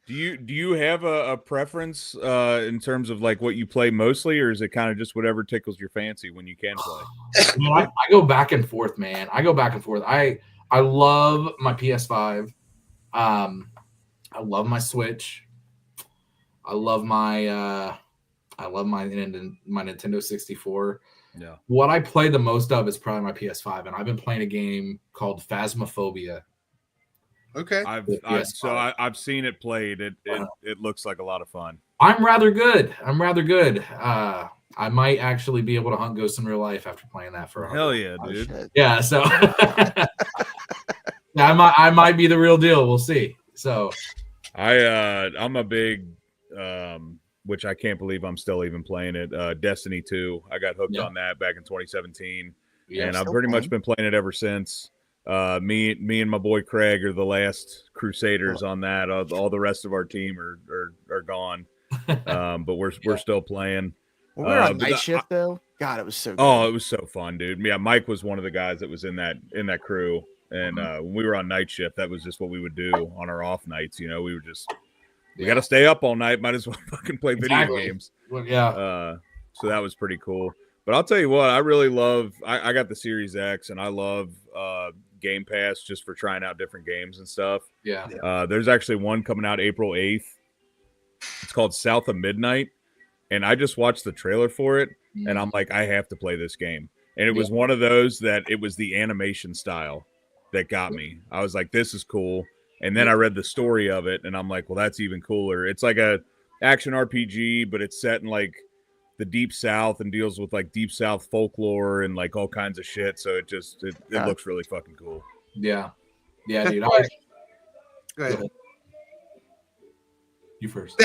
Do you have a preference in terms of like what you play mostly, or is it kind of just whatever tickles your fancy when you can play? I go back and forth, man. I go back and forth. I love my PS5. I love my Switch. I love my Nintendo 64. Yeah. What I play the most of is probably my PS5, and I've been playing a game called Phasmophobia. Okay. I've Yes. I've seen it played. It looks like a lot of fun. I'm rather good. I might actually be able to hunt ghosts in real life after playing that for a Hell while. yeah, Oh, dude. shit. Yeah, so I might be the real deal. We'll see. So I'm a big which I can't believe I'm still even playing it. Destiny 2. I got hooked on that back in 2017. yeah, And I've pretty much been playing it ever since. Me and my boy Craig are the last crusaders on that. All the rest of our team are gone. But we're still playing. Well, we were on but night shift though. God, it was so good. Oh, it was so fun, dude. Yeah, Mike was one of the guys that was in that crew. And when we were on night shift, that was just what we would do on our off nights. You know, we got to stay up all night. Might as well fucking play video games. Well, yeah. So that was pretty cool. But I'll tell you what, I really love. I got the Series X, and I love Game Pass just for trying out different games and stuff. Yeah. There's actually one coming out April 8th. It's called South of Midnight, and I just watched the trailer for it, and I'm like, I have to play this game. And it was one of those that it was the animation style that got me. I was like, this is cool. And then I read the story of it, and I'm like, well, that's even cooler. It's like a action RPG, but it's set in like the Deep South and deals with like Deep South folklore and like all kinds of shit. So it looks really fucking cool. Yeah, dude. Go ahead. You first.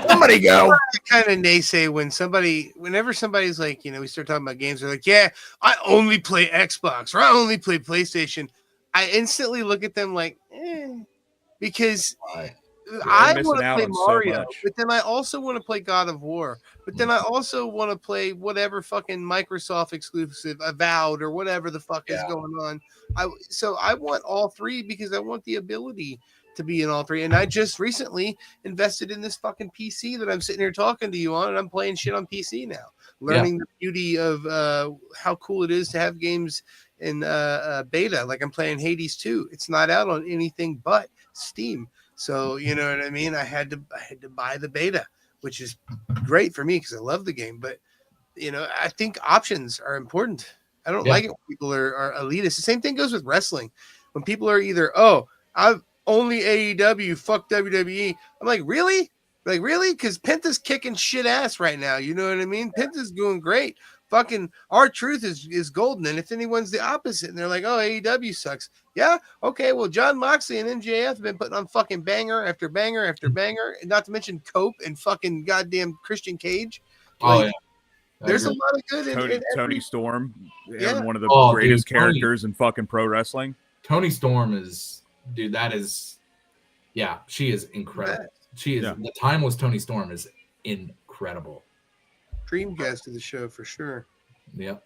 Somebody go. Kind of naysay whenever somebody's like, we start talking about games, they're like, yeah, I only play Xbox or I only play PlayStation. I instantly look at them like, because I want to play Mario, but then I also want to play God of War, but then I also want to play whatever fucking Microsoft exclusive, Avowed or whatever the fuck is going on. So I want all three because I want the ability to be in all three. And I just recently invested in this fucking PC that I'm sitting here talking to you on, and I'm playing shit on PC now, learning the beauty of how cool it is to have games in beta. Like I'm playing Hades 2. It's not out on anything but Steam. So, you know what I mean? I had to buy the beta, which is great for me because I love the game. But, I think options are important. I don't like it when people are elitist. The same thing goes with wrestling. When people are either, I've only AEW, fuck WWE. I'm like, really? Like, really? Because Penta's kicking shit ass right now. You know what I mean? Penta's doing great. Fucking R-Truth is golden. And if anyone's the opposite and they're like, oh, AEW sucks. Yeah, okay. Well, John Moxley and MJF have been putting on fucking banger after banger after banger. And not to mention Cope and fucking goddamn Christian Cage. There's a lot of good Tony Storm, one of the greatest characters in fucking pro wrestling. Tony Storm is, dude, she is incredible. She is the timeless Tony Storm is incredible. Dream guest of the show for sure. Yep.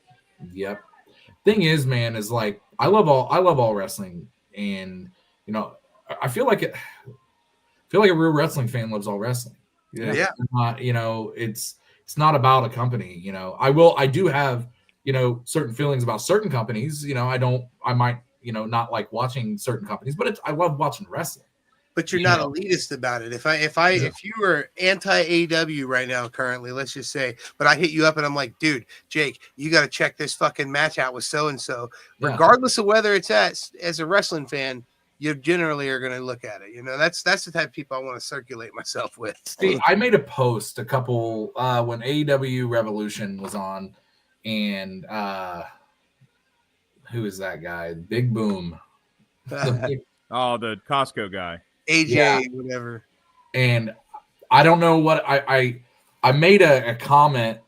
Thing is, man, is like I love all wrestling, and I feel like a real wrestling fan loves all wrestling. Yeah. It's not about a company. I do have certain feelings about certain companies. I might not like watching certain companies, but I love watching wrestling. But you're not elitist about it. If you were anti AEW right now, currently, let's just say, but I hit you up and I'm like, dude, Jake, you got to check this fucking match out with so and so. Regardless of whether it's as a wrestling fan, you generally are going to look at it. That's the type of people I want to circulate myself with. See, I made a post a couple when AEW Revolution was on, and who is that guy? Big Boom. The Costco guy. AJ, whatever. And I don't know what I made a comment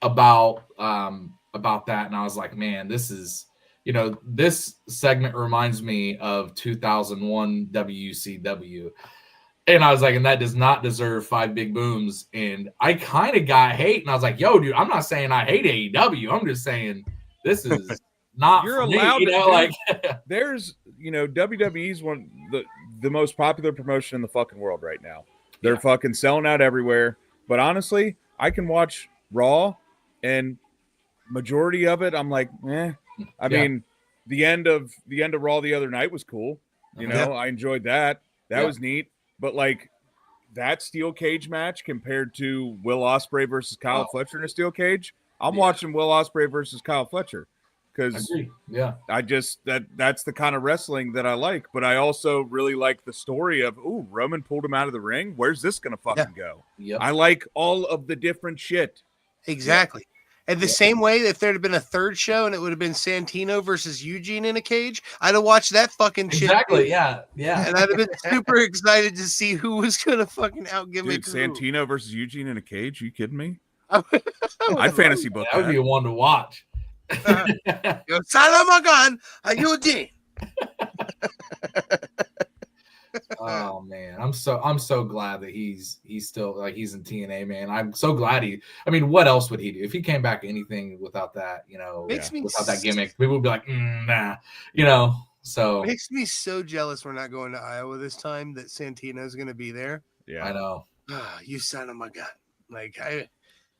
about that, and I was like, man, this is this segment reminds me of 2001 WCW, and I was like, and that does not deserve 5 big booms. And I kind of got hate, and I was like, yo, dude, I'm not saying I hate AEW. I'm just saying this is not. You're for allowed me, to like. There's WWE's one the most popular promotion in the fucking world right now. They're fucking selling out everywhere. But honestly, I can watch Raw, and majority of it, I'm like, I mean, the end of Raw the other night was cool. I enjoyed that. That was neat. But like that steel cage match compared to Will Ospreay versus Kyle Fletcher in a steel cage, I'm watching Will Ospreay versus Kyle Fletcher. because Yeah, that's the kind of wrestling that I like. But I also really like the story of, ooh, Roman pulled him out of the ring. Where's this gonna fucking go? Yep. I like all of the different shit. Exactly. And the same way, if there had been a third show and it would have been Santino versus Eugene in a cage, I'd have watched that fucking shit. Exactly. Too. Yeah. And I'd have been super excited to see who was gonna fucking outgimmick Dude, Santino versus Eugene in a cage? You kidding me? who. I'd fantasy book That would be a one to watch. Yo, son of a gun, Eugene. Oh man, I'm so glad that he's still like he's in TNA, man. I'm so glad I mean, what else would he do if he came back anything without that? You know, without that gimmick, people would be like, nah, you know. So Makes me so jealous we're not going to Iowa this time. That Santino's going to be there. Yeah, I know. You son of a gun! Like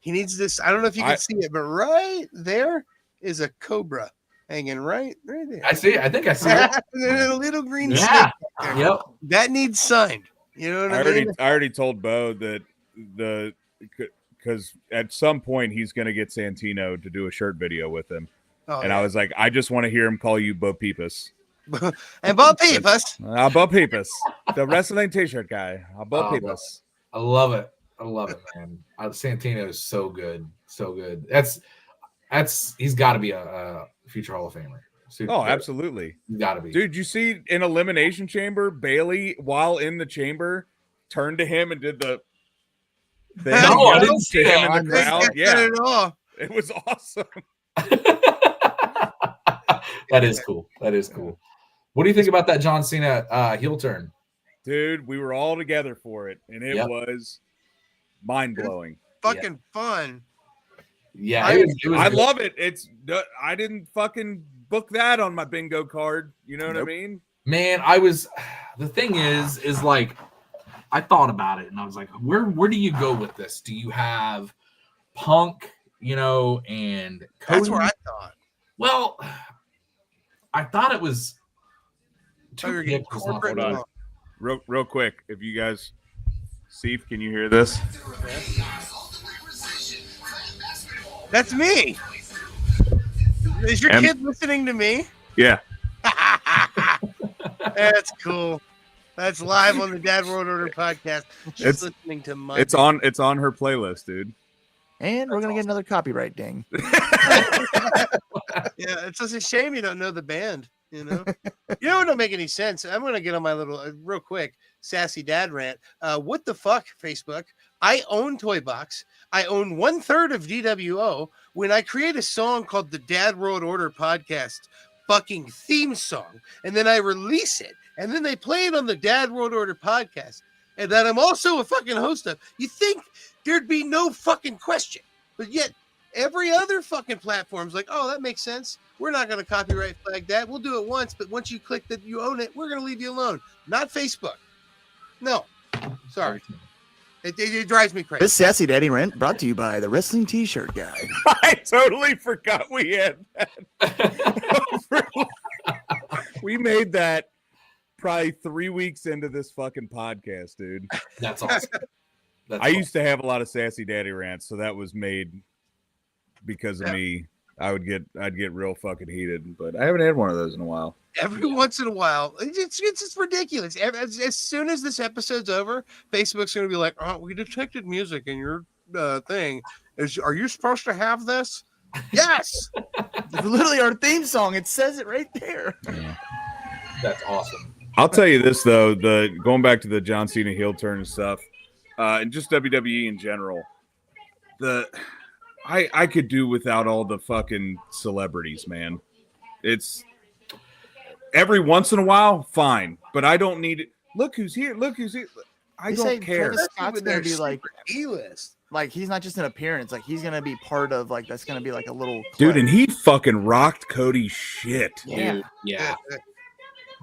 he needs this. I don't know if you can see it, but right there is a cobra hanging right there. I see. I think I see it. And a little green snake. Yeah. There. Yep. That needs signed. You know what I mean? I already told Bo that because at some point he's going to get Santino to do a shirt video with him. Oh, And I was like, I just want to hear him call you Bo Peepus. and Bob Peepus. Bo Peepus, the wrestling T-shirt guy. Bo Peepus. I love it. I love it, man. Santino is so good, so good. That's he's got to be a future Hall of Famer. Oh, absolutely. He's got to be. Dude, you see in Elimination Chamber, Bailey, while in the chamber, turned to him and did the thing. No, I didn't see him that. in the crowd. Yeah, All. it was awesome. That is cool. That is cool. What do you think about that John Cena heel turn? Dude, we were all together for it, and it was mind-blowing. Fucking fun. Yeah, I it was I good. love it. I didn't fucking book that on my bingo card. You know what I mean? Man, the thing is like I thought about it and I was like, where do you go with this? Do you have Punk, and Cody? That's where I thought. Well, I thought it was Oh, you're getting corporate. Hold on. Real quick, if you guys see, can you hear this? That's me. Is your kid listening to me? Yeah. That's cool. That's live on the Dad World Order podcast. She's listening to my. It's on her playlist, dude. And we're going to get another copyright ding. Yeah, it's just a shame you don't know the band. You know what don't make any sense. I'm going to get on my little, real quick, sassy dad rant. What the fuck, Facebook? I own Toy Box. I own 1/3 of DWO. When I create a song called the Dad World Order podcast fucking theme song, and then I release it, and then they play it on the Dad World Order podcast, and that I'm also a fucking host of, you think there'd be no fucking question. But yet, every other fucking platform's like, oh, that makes sense. We're not going to copyright flag that. We'll do it once, but once you click that you own it, we're going to leave you alone. Not Facebook. No. Sorry. It drives me crazy. This Sassy Daddy rant brought to you by the Wrestling T-shirt guy. I totally forgot we had that. We made that probably 3 weeks into this fucking podcast, dude. That's awesome. I used to have a lot of Sassy Daddy rants, so that was made because of me. I'd get real fucking heated, but I haven't had one of those in a while. Every once in a while, it's just ridiculous. As soon as this episode's over, Facebook's going to be like, "Oh, we detected music in your thing. Are you supposed to have this?" Yes. It's literally our theme song. It says it right there. Yeah. That's awesome. I'll tell you this though, going back to the John Cena heel turn and stuff, and just WWE in general, I could do without all the fucking celebrities, man. It's every once in a while, fine, but I don't need it. Look who's here. Look who's here. I don't care. Travis Scott's gonna be like E-list. Like he's not just an appearance. Like he's gonna be part of like that's gonna be like a little Dude, clip. and he fucking rocked Cody's shit. Yeah. Dude, yeah.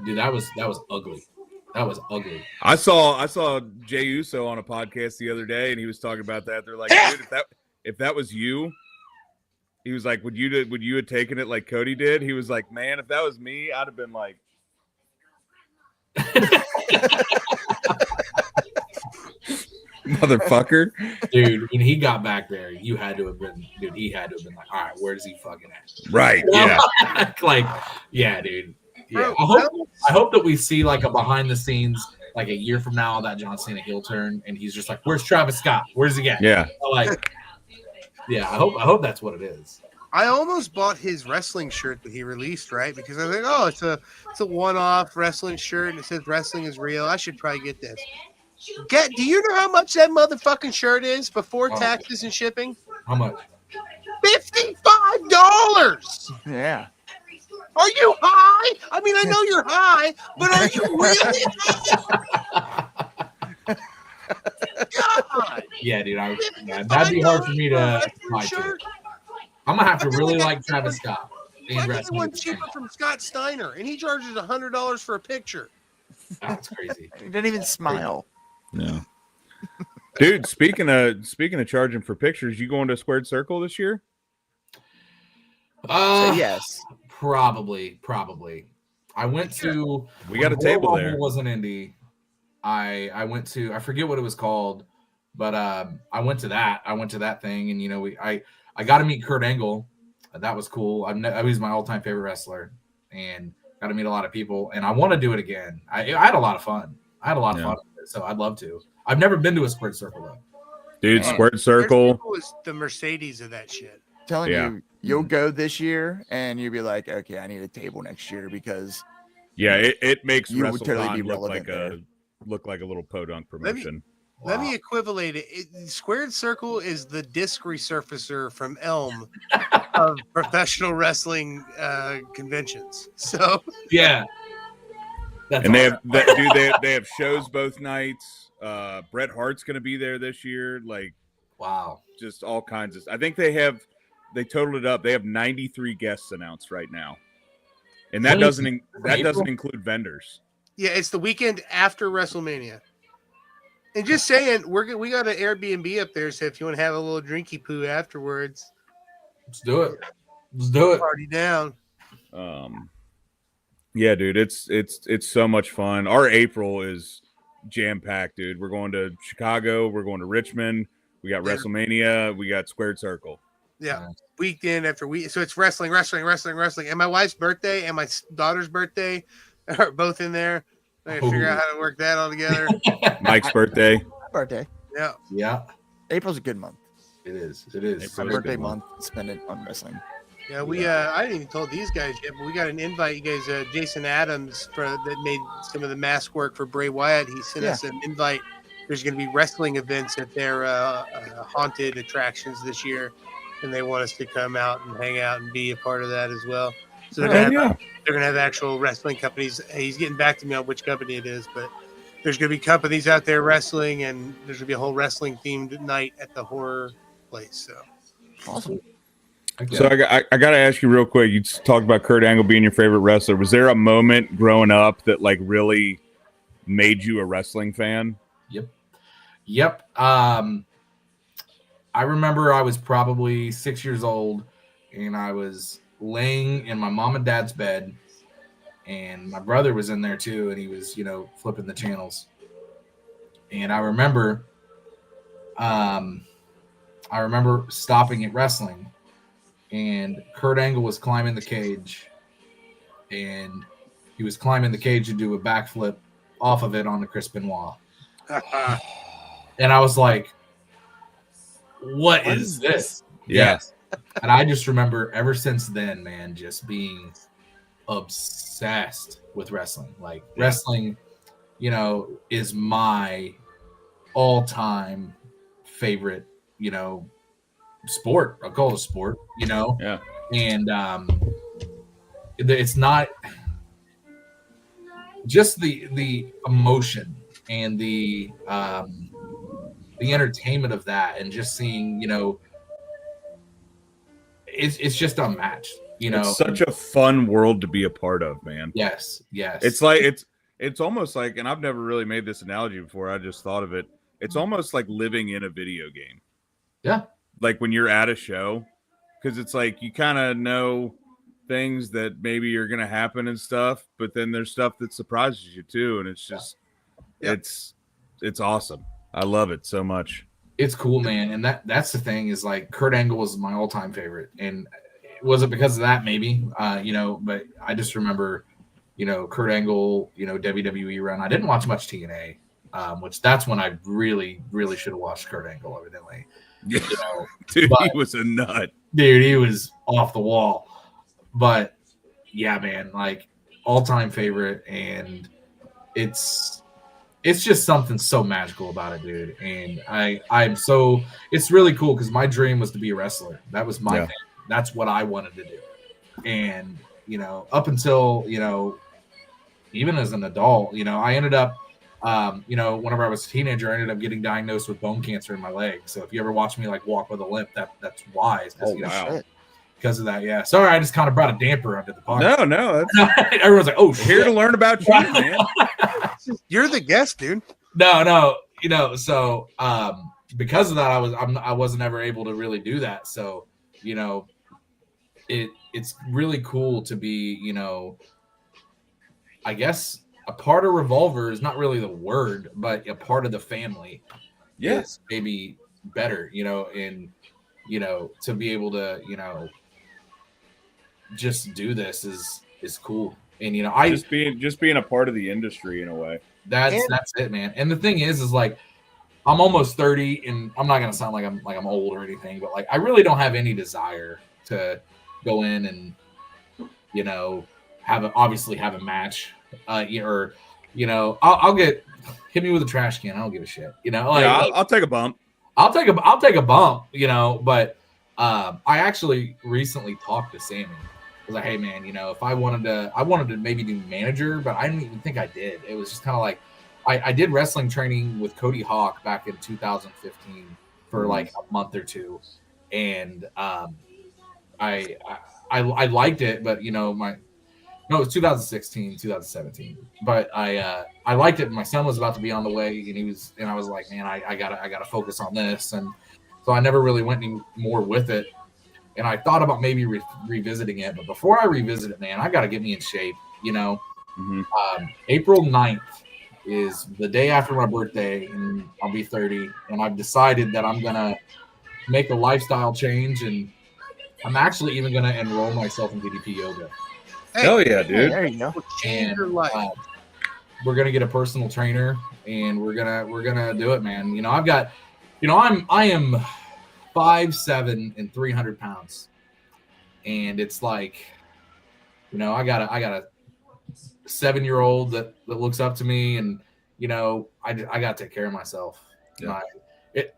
Dude, that was ugly. That was ugly. I saw Jey Uso on a podcast the other day, and he was talking about that. They're like, dude, if that was you, he was like, would you have taken it like Cody did? He was like, man, if that was me, I'd have been like. Motherfucker. Dude, when he got back there, you had to have been, dude. He had to have been like, all right, where's he fucking at? Right. Yeah. Like, yeah, dude. Yeah. Bro, I hope that we see like a behind the scenes, like a year from now, that John Cena heel turn, and he's just like, where's Travis Scott? Where's he at? Yeah. Like, yeah. I hope that's what it is. I almost bought his wrestling shirt that he released, right? Because I was like, oh, it's a one-off wrestling shirt, and it says wrestling is real. I should probably get this. Do you know how much that motherfucking shirt is before taxes and shipping? How much? $55. Yeah. Are you high? I mean, I know you're high, but are you really high? God. Yeah, dude. That'd be hard for me to buy. I'm gonna have to really like Travis Scott. I get one cheaper from Scott Steiner, and he charges $100 for a picture. That's crazy. He didn't even smile. No. Dude, speaking of charging for pictures, you going to Squared Circle this year? So yes. Probably. I went to. We got a table there. Was an indie. I went to. I forget what it was called, but I went to that. I went to that thing, and I got to meet Kurt Angle. That was cool. He's my all-time favorite wrestler, and got to meet a lot of people. And I want to do it again. I had a lot of fun. Fun with it, so I'd love to. I've never been to a Squared Circle though. Dude, Squared Circle was the Mercedes of that shit. Telling you, you'll go this year, and you'll be like, okay, I need a table next year because it makes you would totally be look relevant like a little podunk promotion. Let me equivalate it. Squared Circle is the disc resurfacer from Elm of professional wrestling conventions. So yeah, and they have shows both nights. Bret Hart's going to be there this year. Like, wow, just all kinds of. I think they totaled it up. They have 93 guests announced right now, and that doesn't include vendors. Yeah, it's the weekend after WrestleMania. And just saying, we got an Airbnb up there, so if you want to have a little drinky poo afterwards, let's do it. Party down. Yeah, dude, it's so much fun. Our April is jam packed, dude. We're going to Chicago. We're going to Richmond. We got WrestleMania. We got Squared Circle. Yeah, weekend after week. So it's wrestling. And my wife's birthday and my daughter's birthday are both in there. I gotta figure out how to work that all together. Mike's birthday. Yeah. April's a good month. It is. My birthday month. Spend it on wrestling. Yeah, I didn't even told these guys yet, but we got an invite. You guys, Jason Adams, that made some of the mask work for Bray Wyatt. He sent us an invite. There's going to be wrestling events at their haunted attractions this year, and they want us to come out and hang out and be a part of that as well. So they're going to have actual wrestling companies. He's getting back to me on which company it is, but there's going to be companies out there wrestling, and there's going to be a whole wrestling themed night at the horror place. So awesome. So I got to ask you real quick. You talked about Kurt Angle being your favorite wrestler. Was there a moment growing up that like really made you a wrestling fan? Yep. I remember I was probably 6 years old, and I was laying in my mom and dad's bed, and my brother was in there too, and he was, flipping the channels. And I remember stopping at wrestling, and Kurt Angle was climbing the cage, and he was climbing the cage to do a backflip off of it on the Chris Benoit. And I was like, what is this? Yes. And I just remember ever since then, man, just being obsessed with wrestling. Like wrestling, is my all-time favorite, sport. I'll call it a sport, Yeah. And it's not just the emotion and the entertainment of that, and just seeing, it's just unmatched. It's such a fun world to be a part of, man. Yes. It's like it's almost like, and I've never really made this analogy before. I just thought of it. It's almost like living in a video game. Yeah. Like when you're at a show, because it's like you kind of know things that maybe are going to happen and stuff, but then there's stuff that surprises you too, and it's just it's awesome. I love it so much. It's cool, man. And that's the thing is like Kurt Angle was my all-time favorite. And was it because of that? Maybe, but I just remember, Kurt Angle, WWE run. I didn't watch much TNA, which that's when I really, really should have watched Kurt Angle, evidently. Yeah. Dude, he was a nut. Dude, he was off the wall. But yeah, man, like all-time favorite. And it's just something so magical about it, dude. And it's really cool because my dream was to be a wrestler. That was my thing. That's what I wanted to do. And, up until, even as an adult, I ended up, whenever I was a teenager, I ended up getting diagnosed with bone cancer in my leg. So if you ever watch me like walk with a limp, that's why. Wow. Because of that, yeah. Sorry, I just kind of brought a damper onto the podcast. No. Everyone's like, "Oh, shit." Here to learn about you, man. You're the guest, dude. No. So because of that, I wasn't ever able to really do that. So it's really cool to be, I guess a part of Revolver is not really the word, but a part of the family. Yes, maybe better, and to be able to, just do this is cool. And I just being a part of the industry in a way. That's it, man. And the thing is like I'm almost 30, and I'm not gonna sound like I'm old or anything, but like I really don't have any desire to go in and have a match, or I'll get hit me with a trash can. I don't give a shit, I'll take a bump. I'll take a bump, but I actually recently talked to Sammy. I was like, hey man, if I wanted to maybe do manager, but I didn't even think I did. It was just kind of like I did wrestling training with Cody Hawk back in 2015 for like a month or two, and I liked it, but it was 2016, 2017. But I liked it. My son was about to be on the way, and I was like, man, I gotta focus on this, and so I never really went any more with it. And I thought about maybe revisiting it, but before I revisit it, man, I gotta get me in shape. April 9th is the day after my birthday, and I'll be 30. And I've decided that I'm gonna make a lifestyle change, and I'm actually even gonna enroll myself in DDP yoga. Hey, hell yeah, dude! There you go. Change your life. We're gonna get a personal trainer, and we're gonna do it, man. I've got, I am 5'7" and 300 pounds, and it's like, I got a 7-year-old that looks up to me, and I got to take care of myself. Yeah.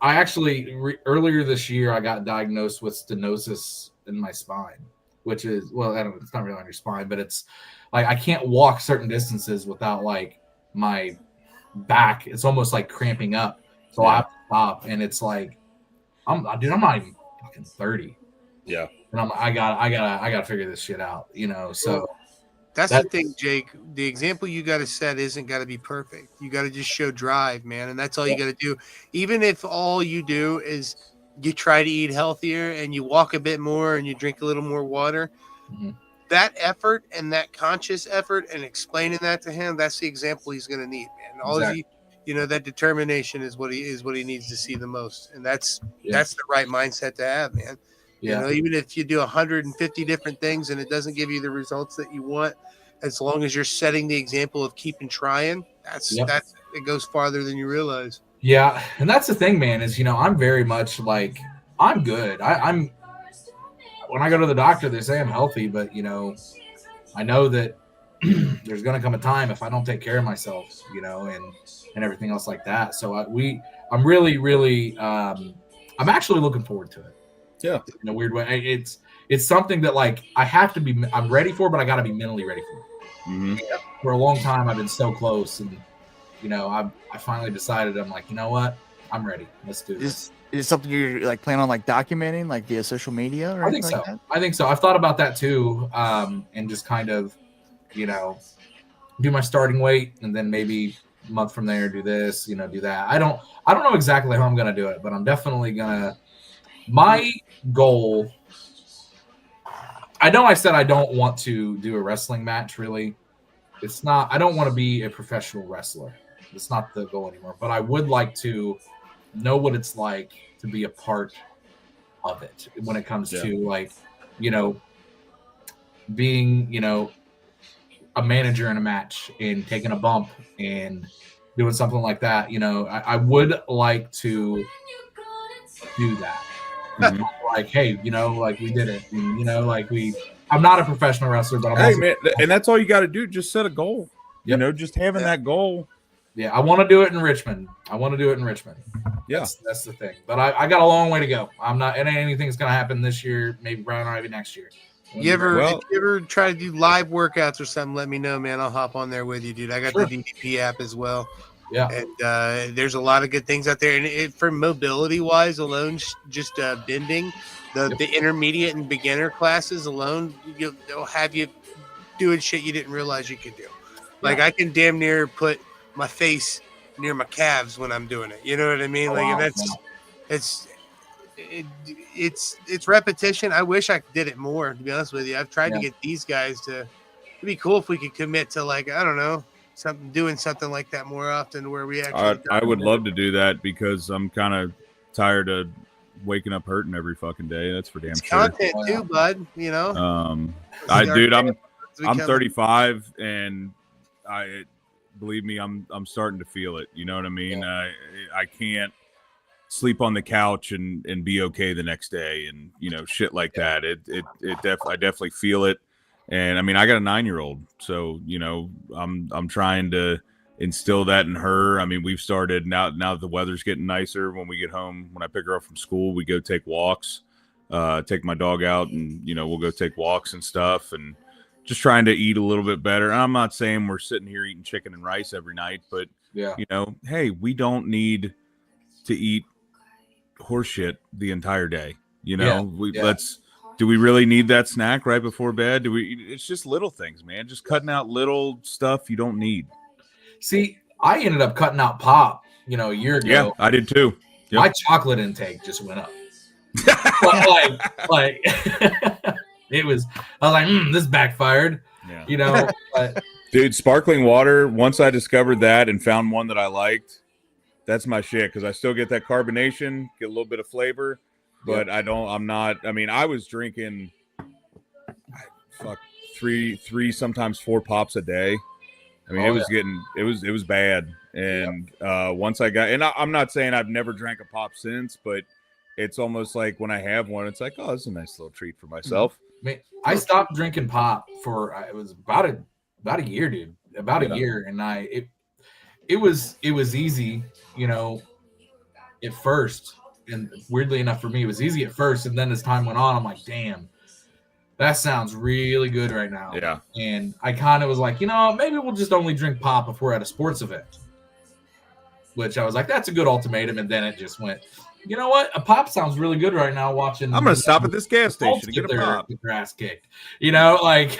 I actually earlier this year I got diagnosed with stenosis in my spine, which is it's not really on your spine, but it's like I can't walk certain distances without like my back. It's almost like cramping up, so I have to stop. And it's like, I'm not even fucking 30. Yeah, and I gotta figure this shit out, So that's the thing, Jake. The example you got to set isn't got to be perfect. You got to just show drive, man, and that's all you got to do. Even if all you do is you try to eat healthier and you walk a bit more and you drink a little more water, that effort and that conscious effort and explaining that to him, that's the example he's going to need, man. All exactly. That determination is what he needs to see the most, and that's the right mindset to have, man. Yeah. Even if you do 150 different things and it doesn't give you the results that you want, as long as you're setting the example of keeping trying, it goes farther than you realize. Yeah, and that's the thing, man, is I'm very much like I'm good. I'm when I go to the doctor, they say I'm healthy, but I know that there's gonna come a time if I don't take care of myself, and everything else like that. So I'm really, really I'm actually looking forward to it. Yeah, in a weird way. It's something that like I'm ready for, but I got to be mentally ready for it. For a long time, I've been so close, and I finally decided. I'm like, you know what? I'm ready. Let's do this. Is it something you're like planning on like documenting, like via social media? Or I think so. Like that? I think so. I've thought about that too, and just kind of, do my starting weight, and then maybe a month from there do this, do that. I don't know exactly how I'm gonna do it, but I'm definitely gonna. My goal, I know I said I don't want to do a wrestling match, really. It's not, I don't want to be a professional wrestler. It's not the goal anymore. But I would like to know what it's like to be a part of it when it comes to like, being, a manager in a match and taking a bump and doing something like that. I would like to do that. Mhm. Like, hey, like we did it. And, I'm not a professional wrestler, but I'm Hey also, man, and that's all you got to do. Just set a goal. Yep. Just having that goal. yeah, I want to do it in Richmond. Yeah. That's the thing. But I got a long way to go. I'm not, and anything's going to happen this year, maybe Brian or maybe next year. If you ever try to do live workouts or something, let me know, man. I'll hop on there with you, dude. I got the DDP app as well. Yeah. And there's a lot of good things out there. And for mobility wise alone, just bending, the intermediate and beginner classes alone, they'll have you doing shit you didn't realize you could do. Like I can damn near put my face near my calves when I'm doing it. You know what I mean? It's repetition. I wish I did it more, to be honest with you. I've tried to get these guys to. It'd be cool if we could commit to, like, I don't know, doing something like that more often, where we actually. I would love to do that because I'm kind of tired of waking up hurting every fucking day. That's for damn sure. Content too, bud. I'm 35, and believe me, I'm starting to feel it. You know what I mean? I can't sleep on the couch and be okay the next day, and shit like that. I definitely feel it. And I mean, I got a 9-year-old, so I'm trying to instill that in her. I mean, we've started now that the weather's getting nicer. When we get home, when I pick her up from school, we go take walks, take my dog out, and we'll go take walks and stuff, and just trying to eat a little bit better. And I'm not saying we're sitting here eating chicken and rice every night, but hey, we don't need to eat horseshit the entire day. Do we really need that snack right before bed? It's just little things, man. Just cutting out little stuff you don't need. See, I ended up cutting out pop, a year ago. Yeah, I did too. Yep. My chocolate intake just went up. like it was. I was like, this backfired. Yeah. But, dude, sparkling water. Once I discovered that and found one that I liked, that's my shit, because I still get that carbonation, get a little bit of flavor, but I was drinking three, sometimes 4 pops a day. I mean, it was bad. And once I got, and I'm not saying I've never drank a pop since, but it's almost like when I have one, it's like, oh, this is a nice little treat for myself. I stopped drinking pop for it was about a year, dude. About a year, and it was easy, at first. And weirdly enough for me, it was easy at first, and then as time went on, I'm like, damn, that sounds really good right now. Yeah. And I kind of was like, maybe we'll just only drink pop if we're at a sports event. Which I was like, that's a good ultimatum. And then it just went, you know what? A pop sounds really good right now watching. I'm going to stop at this gas station to get a pop. Their ass kicked. Like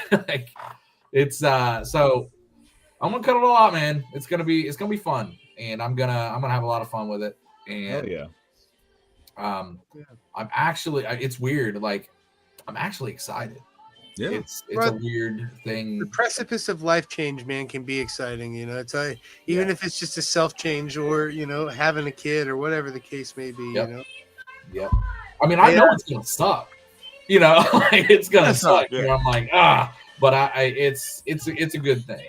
it's so I'm gonna cut it all out, man. It's gonna be fun, and I'm gonna have a lot of fun with it. And I'm actually, it's weird. Like, I'm actually excited. Yeah, it's a weird thing. The precipice of life change, man, can be exciting. It's even if it's just a self change, or having a kid, or whatever the case may be. Yep. I mean, I know it's gonna suck. Like, it's gonna suck. I'm like, but it's a good thing. It's a good thing.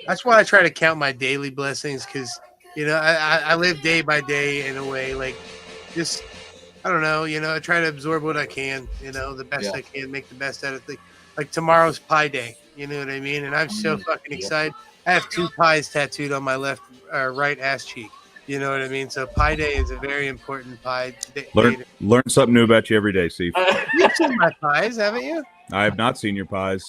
That's why I try to count my daily blessings, because I live day by day in a way, like, just, I don't know, I try to absorb what I can, the best I can, make the best out of things. Like, tomorrow's Pie Day, you know what I mean? And I'm so fucking excited. I have 2 pies tattooed on my right ass cheek. You know what I mean? So Pie Day is a very important pie day. Learn something new about you every day, Steve. You've seen my pies, haven't you? I have not seen your pies.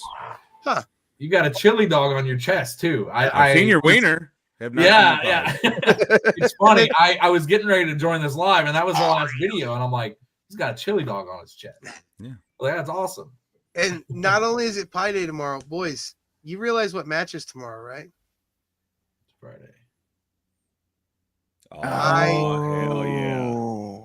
Huh. You got a chili dog on your chest, too. I've seen your wiener. Have not seen your pies. It's funny. I was getting ready to join this live, and that was the last video, and I'm like, he's got a chili dog on his chest. Yeah. Well, that's awesome. And not only is it Pie Day tomorrow, boys, you realize what matches tomorrow, right? It's Friday. Oh, hell yeah.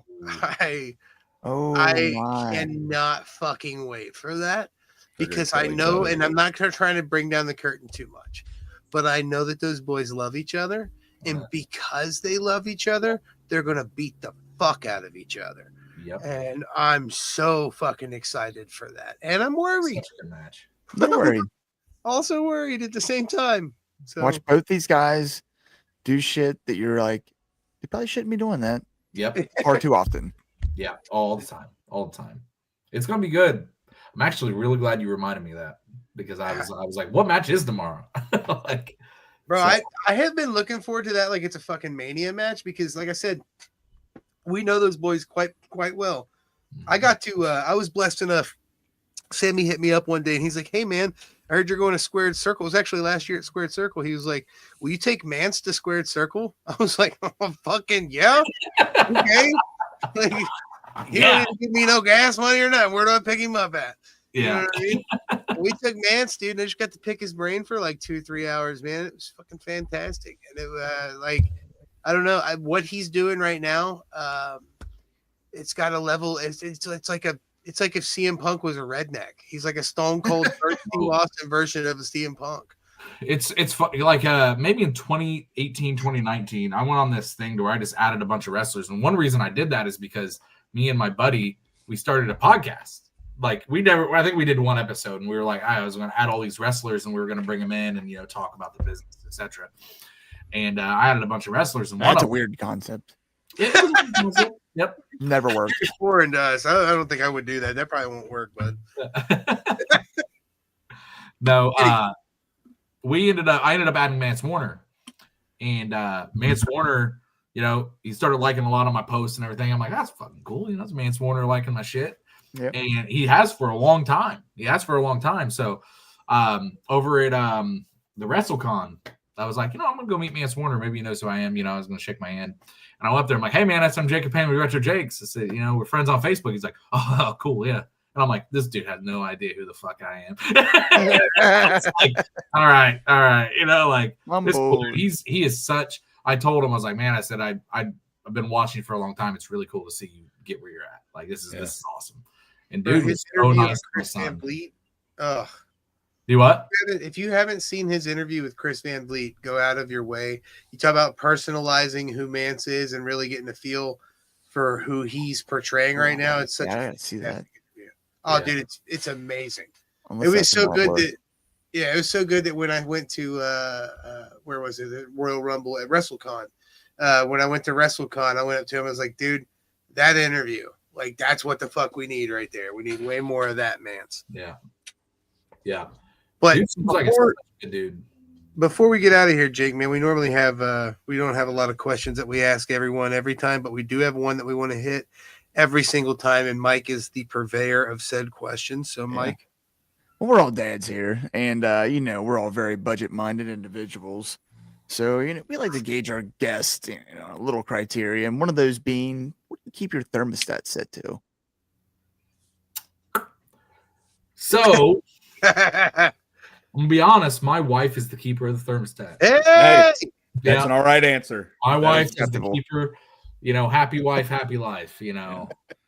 I cannot fucking wait for that, because I know, and I'm not trying to bring down the curtain too much, but I know that those boys love each other, And because they love each other, they're going to beat the fuck out of each other. Yep. And I'm so fucking excited for that. And I'm worried. Such a good match. You're worried. Also worried at the same time. So Watch both these guys do shit that you're like, you probably shouldn't be doing that Yep. far too often. Yeah. All the time. All the time. It's gonna be good. I'm actually really glad you reminded me of that because I was like, what match is tomorrow? Like, bro, so- I have been looking forward to that like it's a fucking Mania match because, like I said, we know those boys quite well. I got to I was blessed enough. Sammy hit me up one day and he's like, "Hey man, I heard you're going to Squared Circle." It was actually last year at Squared Circle. He was like, "Will you take Mance to Squared Circle?" I was like, "Oh, fucking yeah, okay." Like, he don't even give me no gas money or nothing. Where do I pick him up at? You know what I mean? We took Mance, dude, and I just got to pick his brain for like 2-3 hours, man. It was fucking fantastic. And it like, I don't know what he's doing right now. It's got a level. It's like if CM Punk was a redneck. He's like a Stone Cold Steve Austin version of a CM Punk. It's funny, like maybe in 2018, 2019, I went on this thing to where I just added a bunch of wrestlers. And one reason I did that is because me and my buddy, we started a podcast. Like I think we did one episode and we were like, I was going to add all these wrestlers and we were going to bring them in and, talk about the business, etc. And I added a bunch of wrestlers. And That's a weird concept. Yep. Never worked. It's foreign to us. I don't think I would do that. That probably won't work, but no, I ended up adding Mance Warner, and Mance Warner, he started liking a lot of my posts and everything. I'm like, that's fucking cool. That's Mance Warner liking my shit. Yep. And he has for a long time. So over at the WrestleCon, I was like, I'm gonna go meet Mance Warner. Maybe he knows who I am. I was gonna shake my hand. And I went up there. I'm like, hey man, I'm Jacob Payne with Retro Jakes. I said, we're friends on Facebook. He's like, oh, cool, yeah. And I'm like, this dude has no idea who the fuck I am. I was like, all right. This cool dude. He is such. I told him, I was like, man, I said I've been watching you for a long time. It's really cool to see you get where you're at. Like this is awesome. And dude was so nice to my son. Ugh. Do what? If you haven't seen his interview with Chris Van Vliet, go out of your way. You talk about personalizing who Mance is and really getting a feel for who he's portraying right now. It's such I gotta see that. Oh, yeah. Dude, it's amazing. Unless it was so good that it was so good that when I went to where was it? The Royal Rumble at WrestleCon. When I went to WrestleCon, I went up to him. I was like, dude, that interview, like that's what the fuck we need right there. We need way more of that, Mance. Yeah. Yeah. But dude seems like a good dude. Before we get out of here, Jake, man, we normally have we don't have a lot of questions that we ask everyone every time, but we do have one that we want to hit every single time, and Mike is the purveyor of said questions. So, Mike, well, we're all dads here, and we're all very budget-minded individuals. So, we like to gauge our guests, a little criteria, and one of those being, what do you keep your thermostat set to? So, I'm gonna be honest. My wife is the keeper of the thermostat. hey! That's an all right answer. My wife is the keeper. Happy wife, happy life.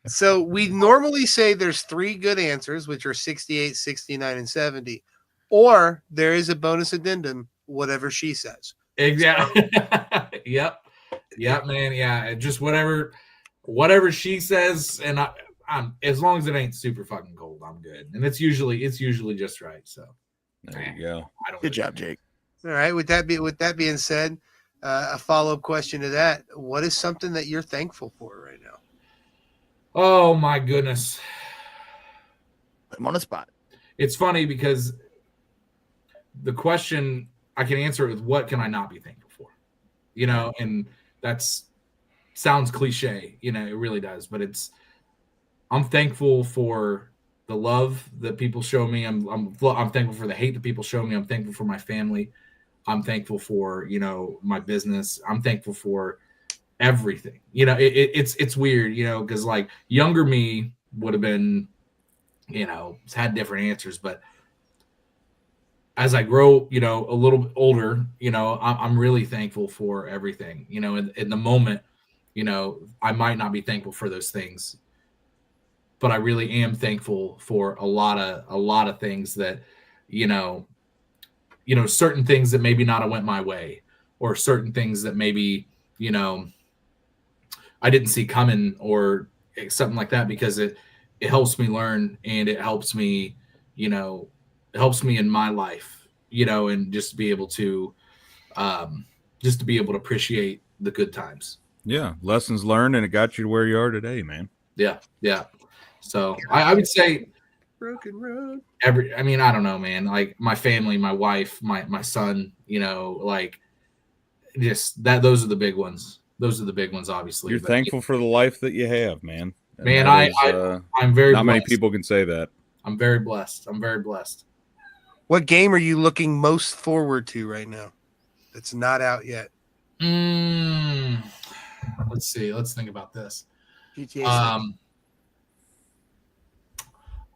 So we normally say there's 3 good answers, which are 68, 69, and 70, or there is a bonus addendum, whatever she says. Exactly. Yep, man. Yeah, just whatever she says, and I'm as long as it ain't super fucking cold, I'm good. And it's usually just right. So. There you go. Good job, Jake. All right. With that being said, a follow-up question to that: what is something that you're thankful for right now? Oh my goodness! Put him on the spot. It's funny because the question I can answer it with what can I not be thankful for? And that's sounds cliche. It really does, but I'm thankful for the love that people show me. I'm thankful for the hate that people show me. I'm thankful for my family. I'm thankful for, my business. I'm thankful for everything. It's weird, because like younger me would have been, had different answers. But as I grow, a little bit older, I'm really thankful for everything. In the moment, I might not be thankful for those things, but I really am thankful for a lot of things that, certain things that maybe not have went my way, certain things that maybe, you know, I didn't see coming or something like that, because it helps me learn, and it helps me, you know, it helps me in my life, you know, and just to be able to appreciate the good times. Yeah, lessons learned, and it got you to where you are today, man. Yeah. So I would say Broken road. I mean, I don't know, man. Like my family, my wife, my son, you know, like just that. Those are the big ones. Those are the big ones, obviously. You're but, thankful for the life that you have, man. And man, that is, I'm very not blessed. many people can say that. I'm very blessed. I'm very blessed. What game are you looking most forward to right now that's not out yet? Let's see. Let's think about this. GTA 6.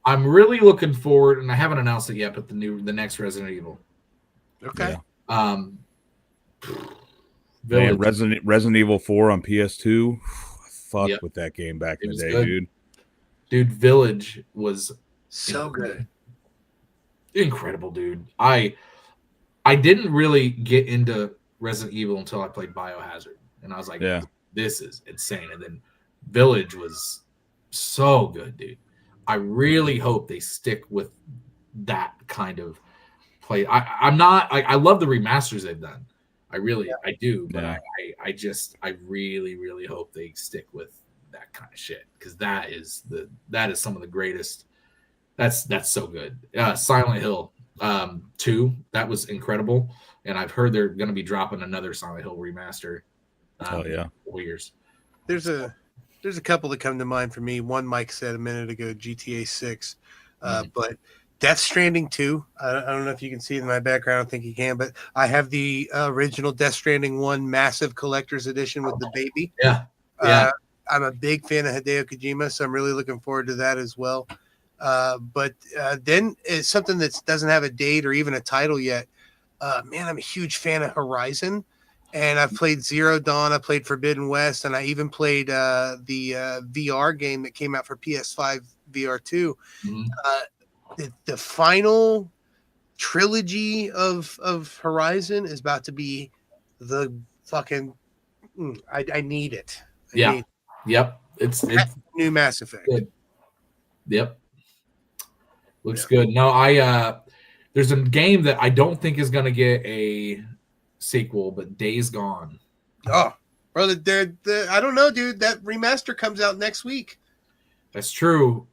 I'm really looking forward, and I haven't announced it yet, but the next Resident Evil. Okay. Yeah. Village. Man, Resident Evil 4 on PS2. Fuck Yep. with that game back It in the was day, good. dude. Dude, Village was So good. incredible, dude. I didn't really get into Resident Evil until I played Biohazard, and I was like, Yeah. this is insane. And then Village was so good, dude. I really hope they stick with that kind of play. I love the remasters they've done. I do, but Yeah. I really, really hope they stick with that kind of shit, because that is some of the greatest. That's so good. Silent Hill 2, that was incredible, and I've heard they're going to be dropping another Silent Hill remaster. Oh yeah, in 4 years. There's a couple that come to mind for me. One, Mike said a minute ago, GTA 6, but Death Stranding 2. I don't know if you can see it in my background. I don't think you can, but I have the original Death Stranding 1 massive collector's edition with the baby. Yeah. I'm a big fan of Hideo Kojima, so I'm really looking forward to that as well. But then it's something that doesn't have a date or even a title yet. Man, I'm a huge fan of Horizon, and I've played Zero Dawn. I played Forbidden West, and I even played the VR game that came out for PS5 VR2. The final trilogy of Horizon is about to be the fucking. I need it. Yep. It's new Mass Effect. Good. Yep. Looks good. No, there's a game that I don't think is going to get a sequel, but Days Gone. Oh, brother, I don't know, dude. That remaster comes out next week. That's true.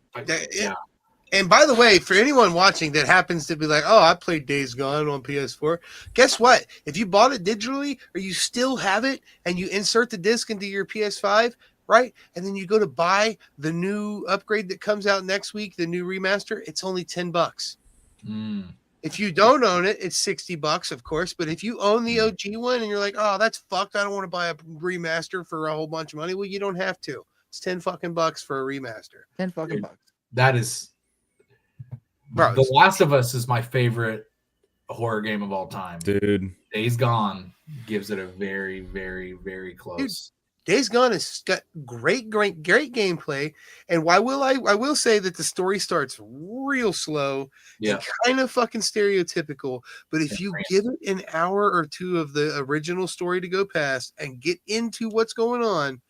And by the way, for anyone watching that happens to be like, oh, I played Days Gone on PS4, guess what? If you bought it digitally or you still have it and you insert the disc into your PS5, right? And then you go to buy the new upgrade that comes out next week, the new remaster, it's only $10. If you don't own it, it's $60, of course. But if you own the OG one and you're like, oh, that's fucked, I don't want to buy a remaster for a whole bunch of money. Well, you don't have to. It's $10 fucking bucks for a remaster. $10 bucks. That is, bro. The Last of Us is my favorite horror game of all time, dude. Days Gone gives it a very, very, very close. Dude, Days Gone has got great gameplay, and I will say that the story starts real slow and kind of fucking stereotypical. But if you give it an hour or two of the original story to go past and get into what's going on,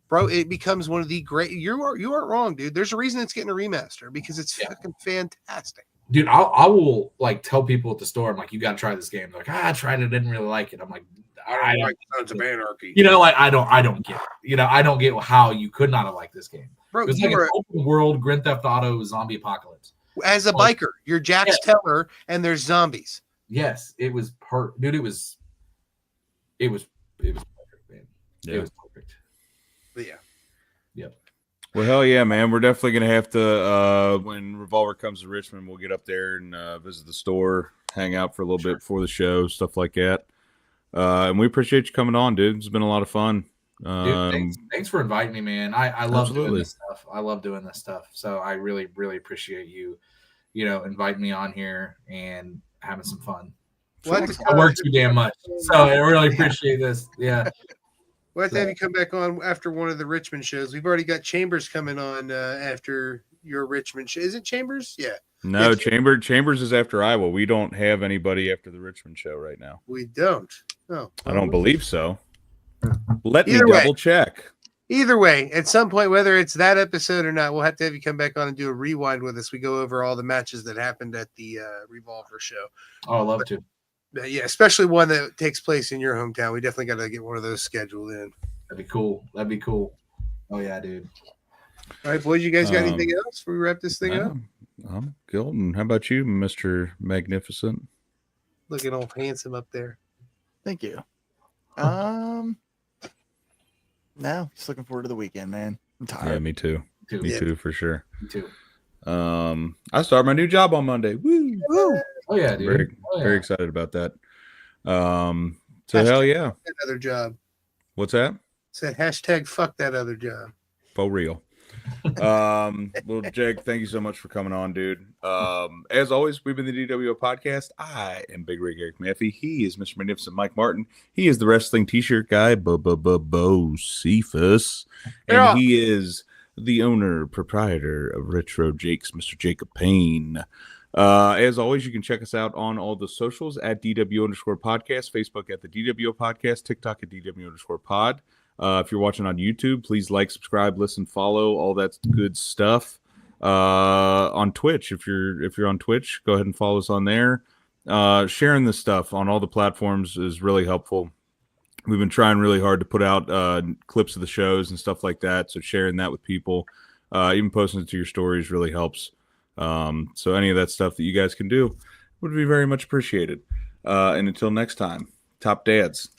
bro, it becomes one of the great. You aren't wrong, dude. There's a reason it's getting a remaster because it's fucking fantastic. Dude, I will like tell people at the store, I'm like, you got to try this game. They're like, I tried it, didn't really like it. I'm like, I like Sons of Anarchy. You know, like I don't get it. You know, I don't get how you could not have liked this game. Bro, it's like an open world Grand Theft Auto zombie apocalypse. As a biker, you're Jax Teller, and there's zombies. Yes, it was dude. It was perfect, man. Yeah. It was perfect. But yeah. Yep. Well, hell yeah, man. We're definitely going to have to, when Revolver comes to Richmond, we'll get up there and visit the store, hang out for a little bit before the show, stuff like that. And we appreciate you coming on, dude. It's been a lot of fun. Dude, thanks for inviting me, man. I love doing this stuff. I love doing this stuff. So I really, really appreciate you, inviting me on here and having some fun. I work too damn much. So I really appreciate this. Yeah. We'll have to have you come back on after one of the Richmond shows. We've already got Chambers coming on after your Richmond show. Is it Chambers? Yeah. No, Yeah, Chambers is after Iowa. We don't have anybody after the Richmond show right now. we don't. Oh, I don't believe so. Let me Either way. double check. Either way, at some point, whether it's that episode or not, we'll have to have you come back on and do a rewind with us. We go over all the matches that happened at the Revolver show. Oh, I love to. Yeah, especially one that takes place in your hometown. We definitely got to get one of those scheduled in. That'd be cool. Oh yeah, dude. All right, boys, you guys got anything else before we wrap this thing up? I'm Gilton. How about you, Mr. Magnificent? Looking all handsome up there. Thank you. No, just looking forward to the weekend, man. I'm tired. Yeah, me too. Me too, for sure. Me too. I start my new job on Monday. Woo! Woo! Oh yeah, dude. Very excited about that. So hell yeah. That other job. What's that? Said hashtag fuck that other job. For real. Well, Jake, thank you so much for coming on, dude. As always, we've been the DWO podcast. I am Big Rig Eric Maffey. He is Mr. Magnificent Mike Martin. He is the wrestling t-shirt guy, Bo Cephas. And he is the owner, proprietor of Retro Jakes, Mr. Jacob Payne. As always, you can check us out on all the socials at DW_podcast, Facebook at the DWO podcast, TikTok at DW_pod. If you're watching on YouTube, please like, subscribe, listen, follow, all that good stuff. On Twitch, if you're on Twitch, go ahead and follow us on there. Sharing this stuff on all the platforms is really helpful. We've been trying really hard to put out clips of the shows and stuff like that. So sharing that with people, even posting it to your stories really helps. So any of that stuff that you guys can do would be very much appreciated. And until next time, top dads.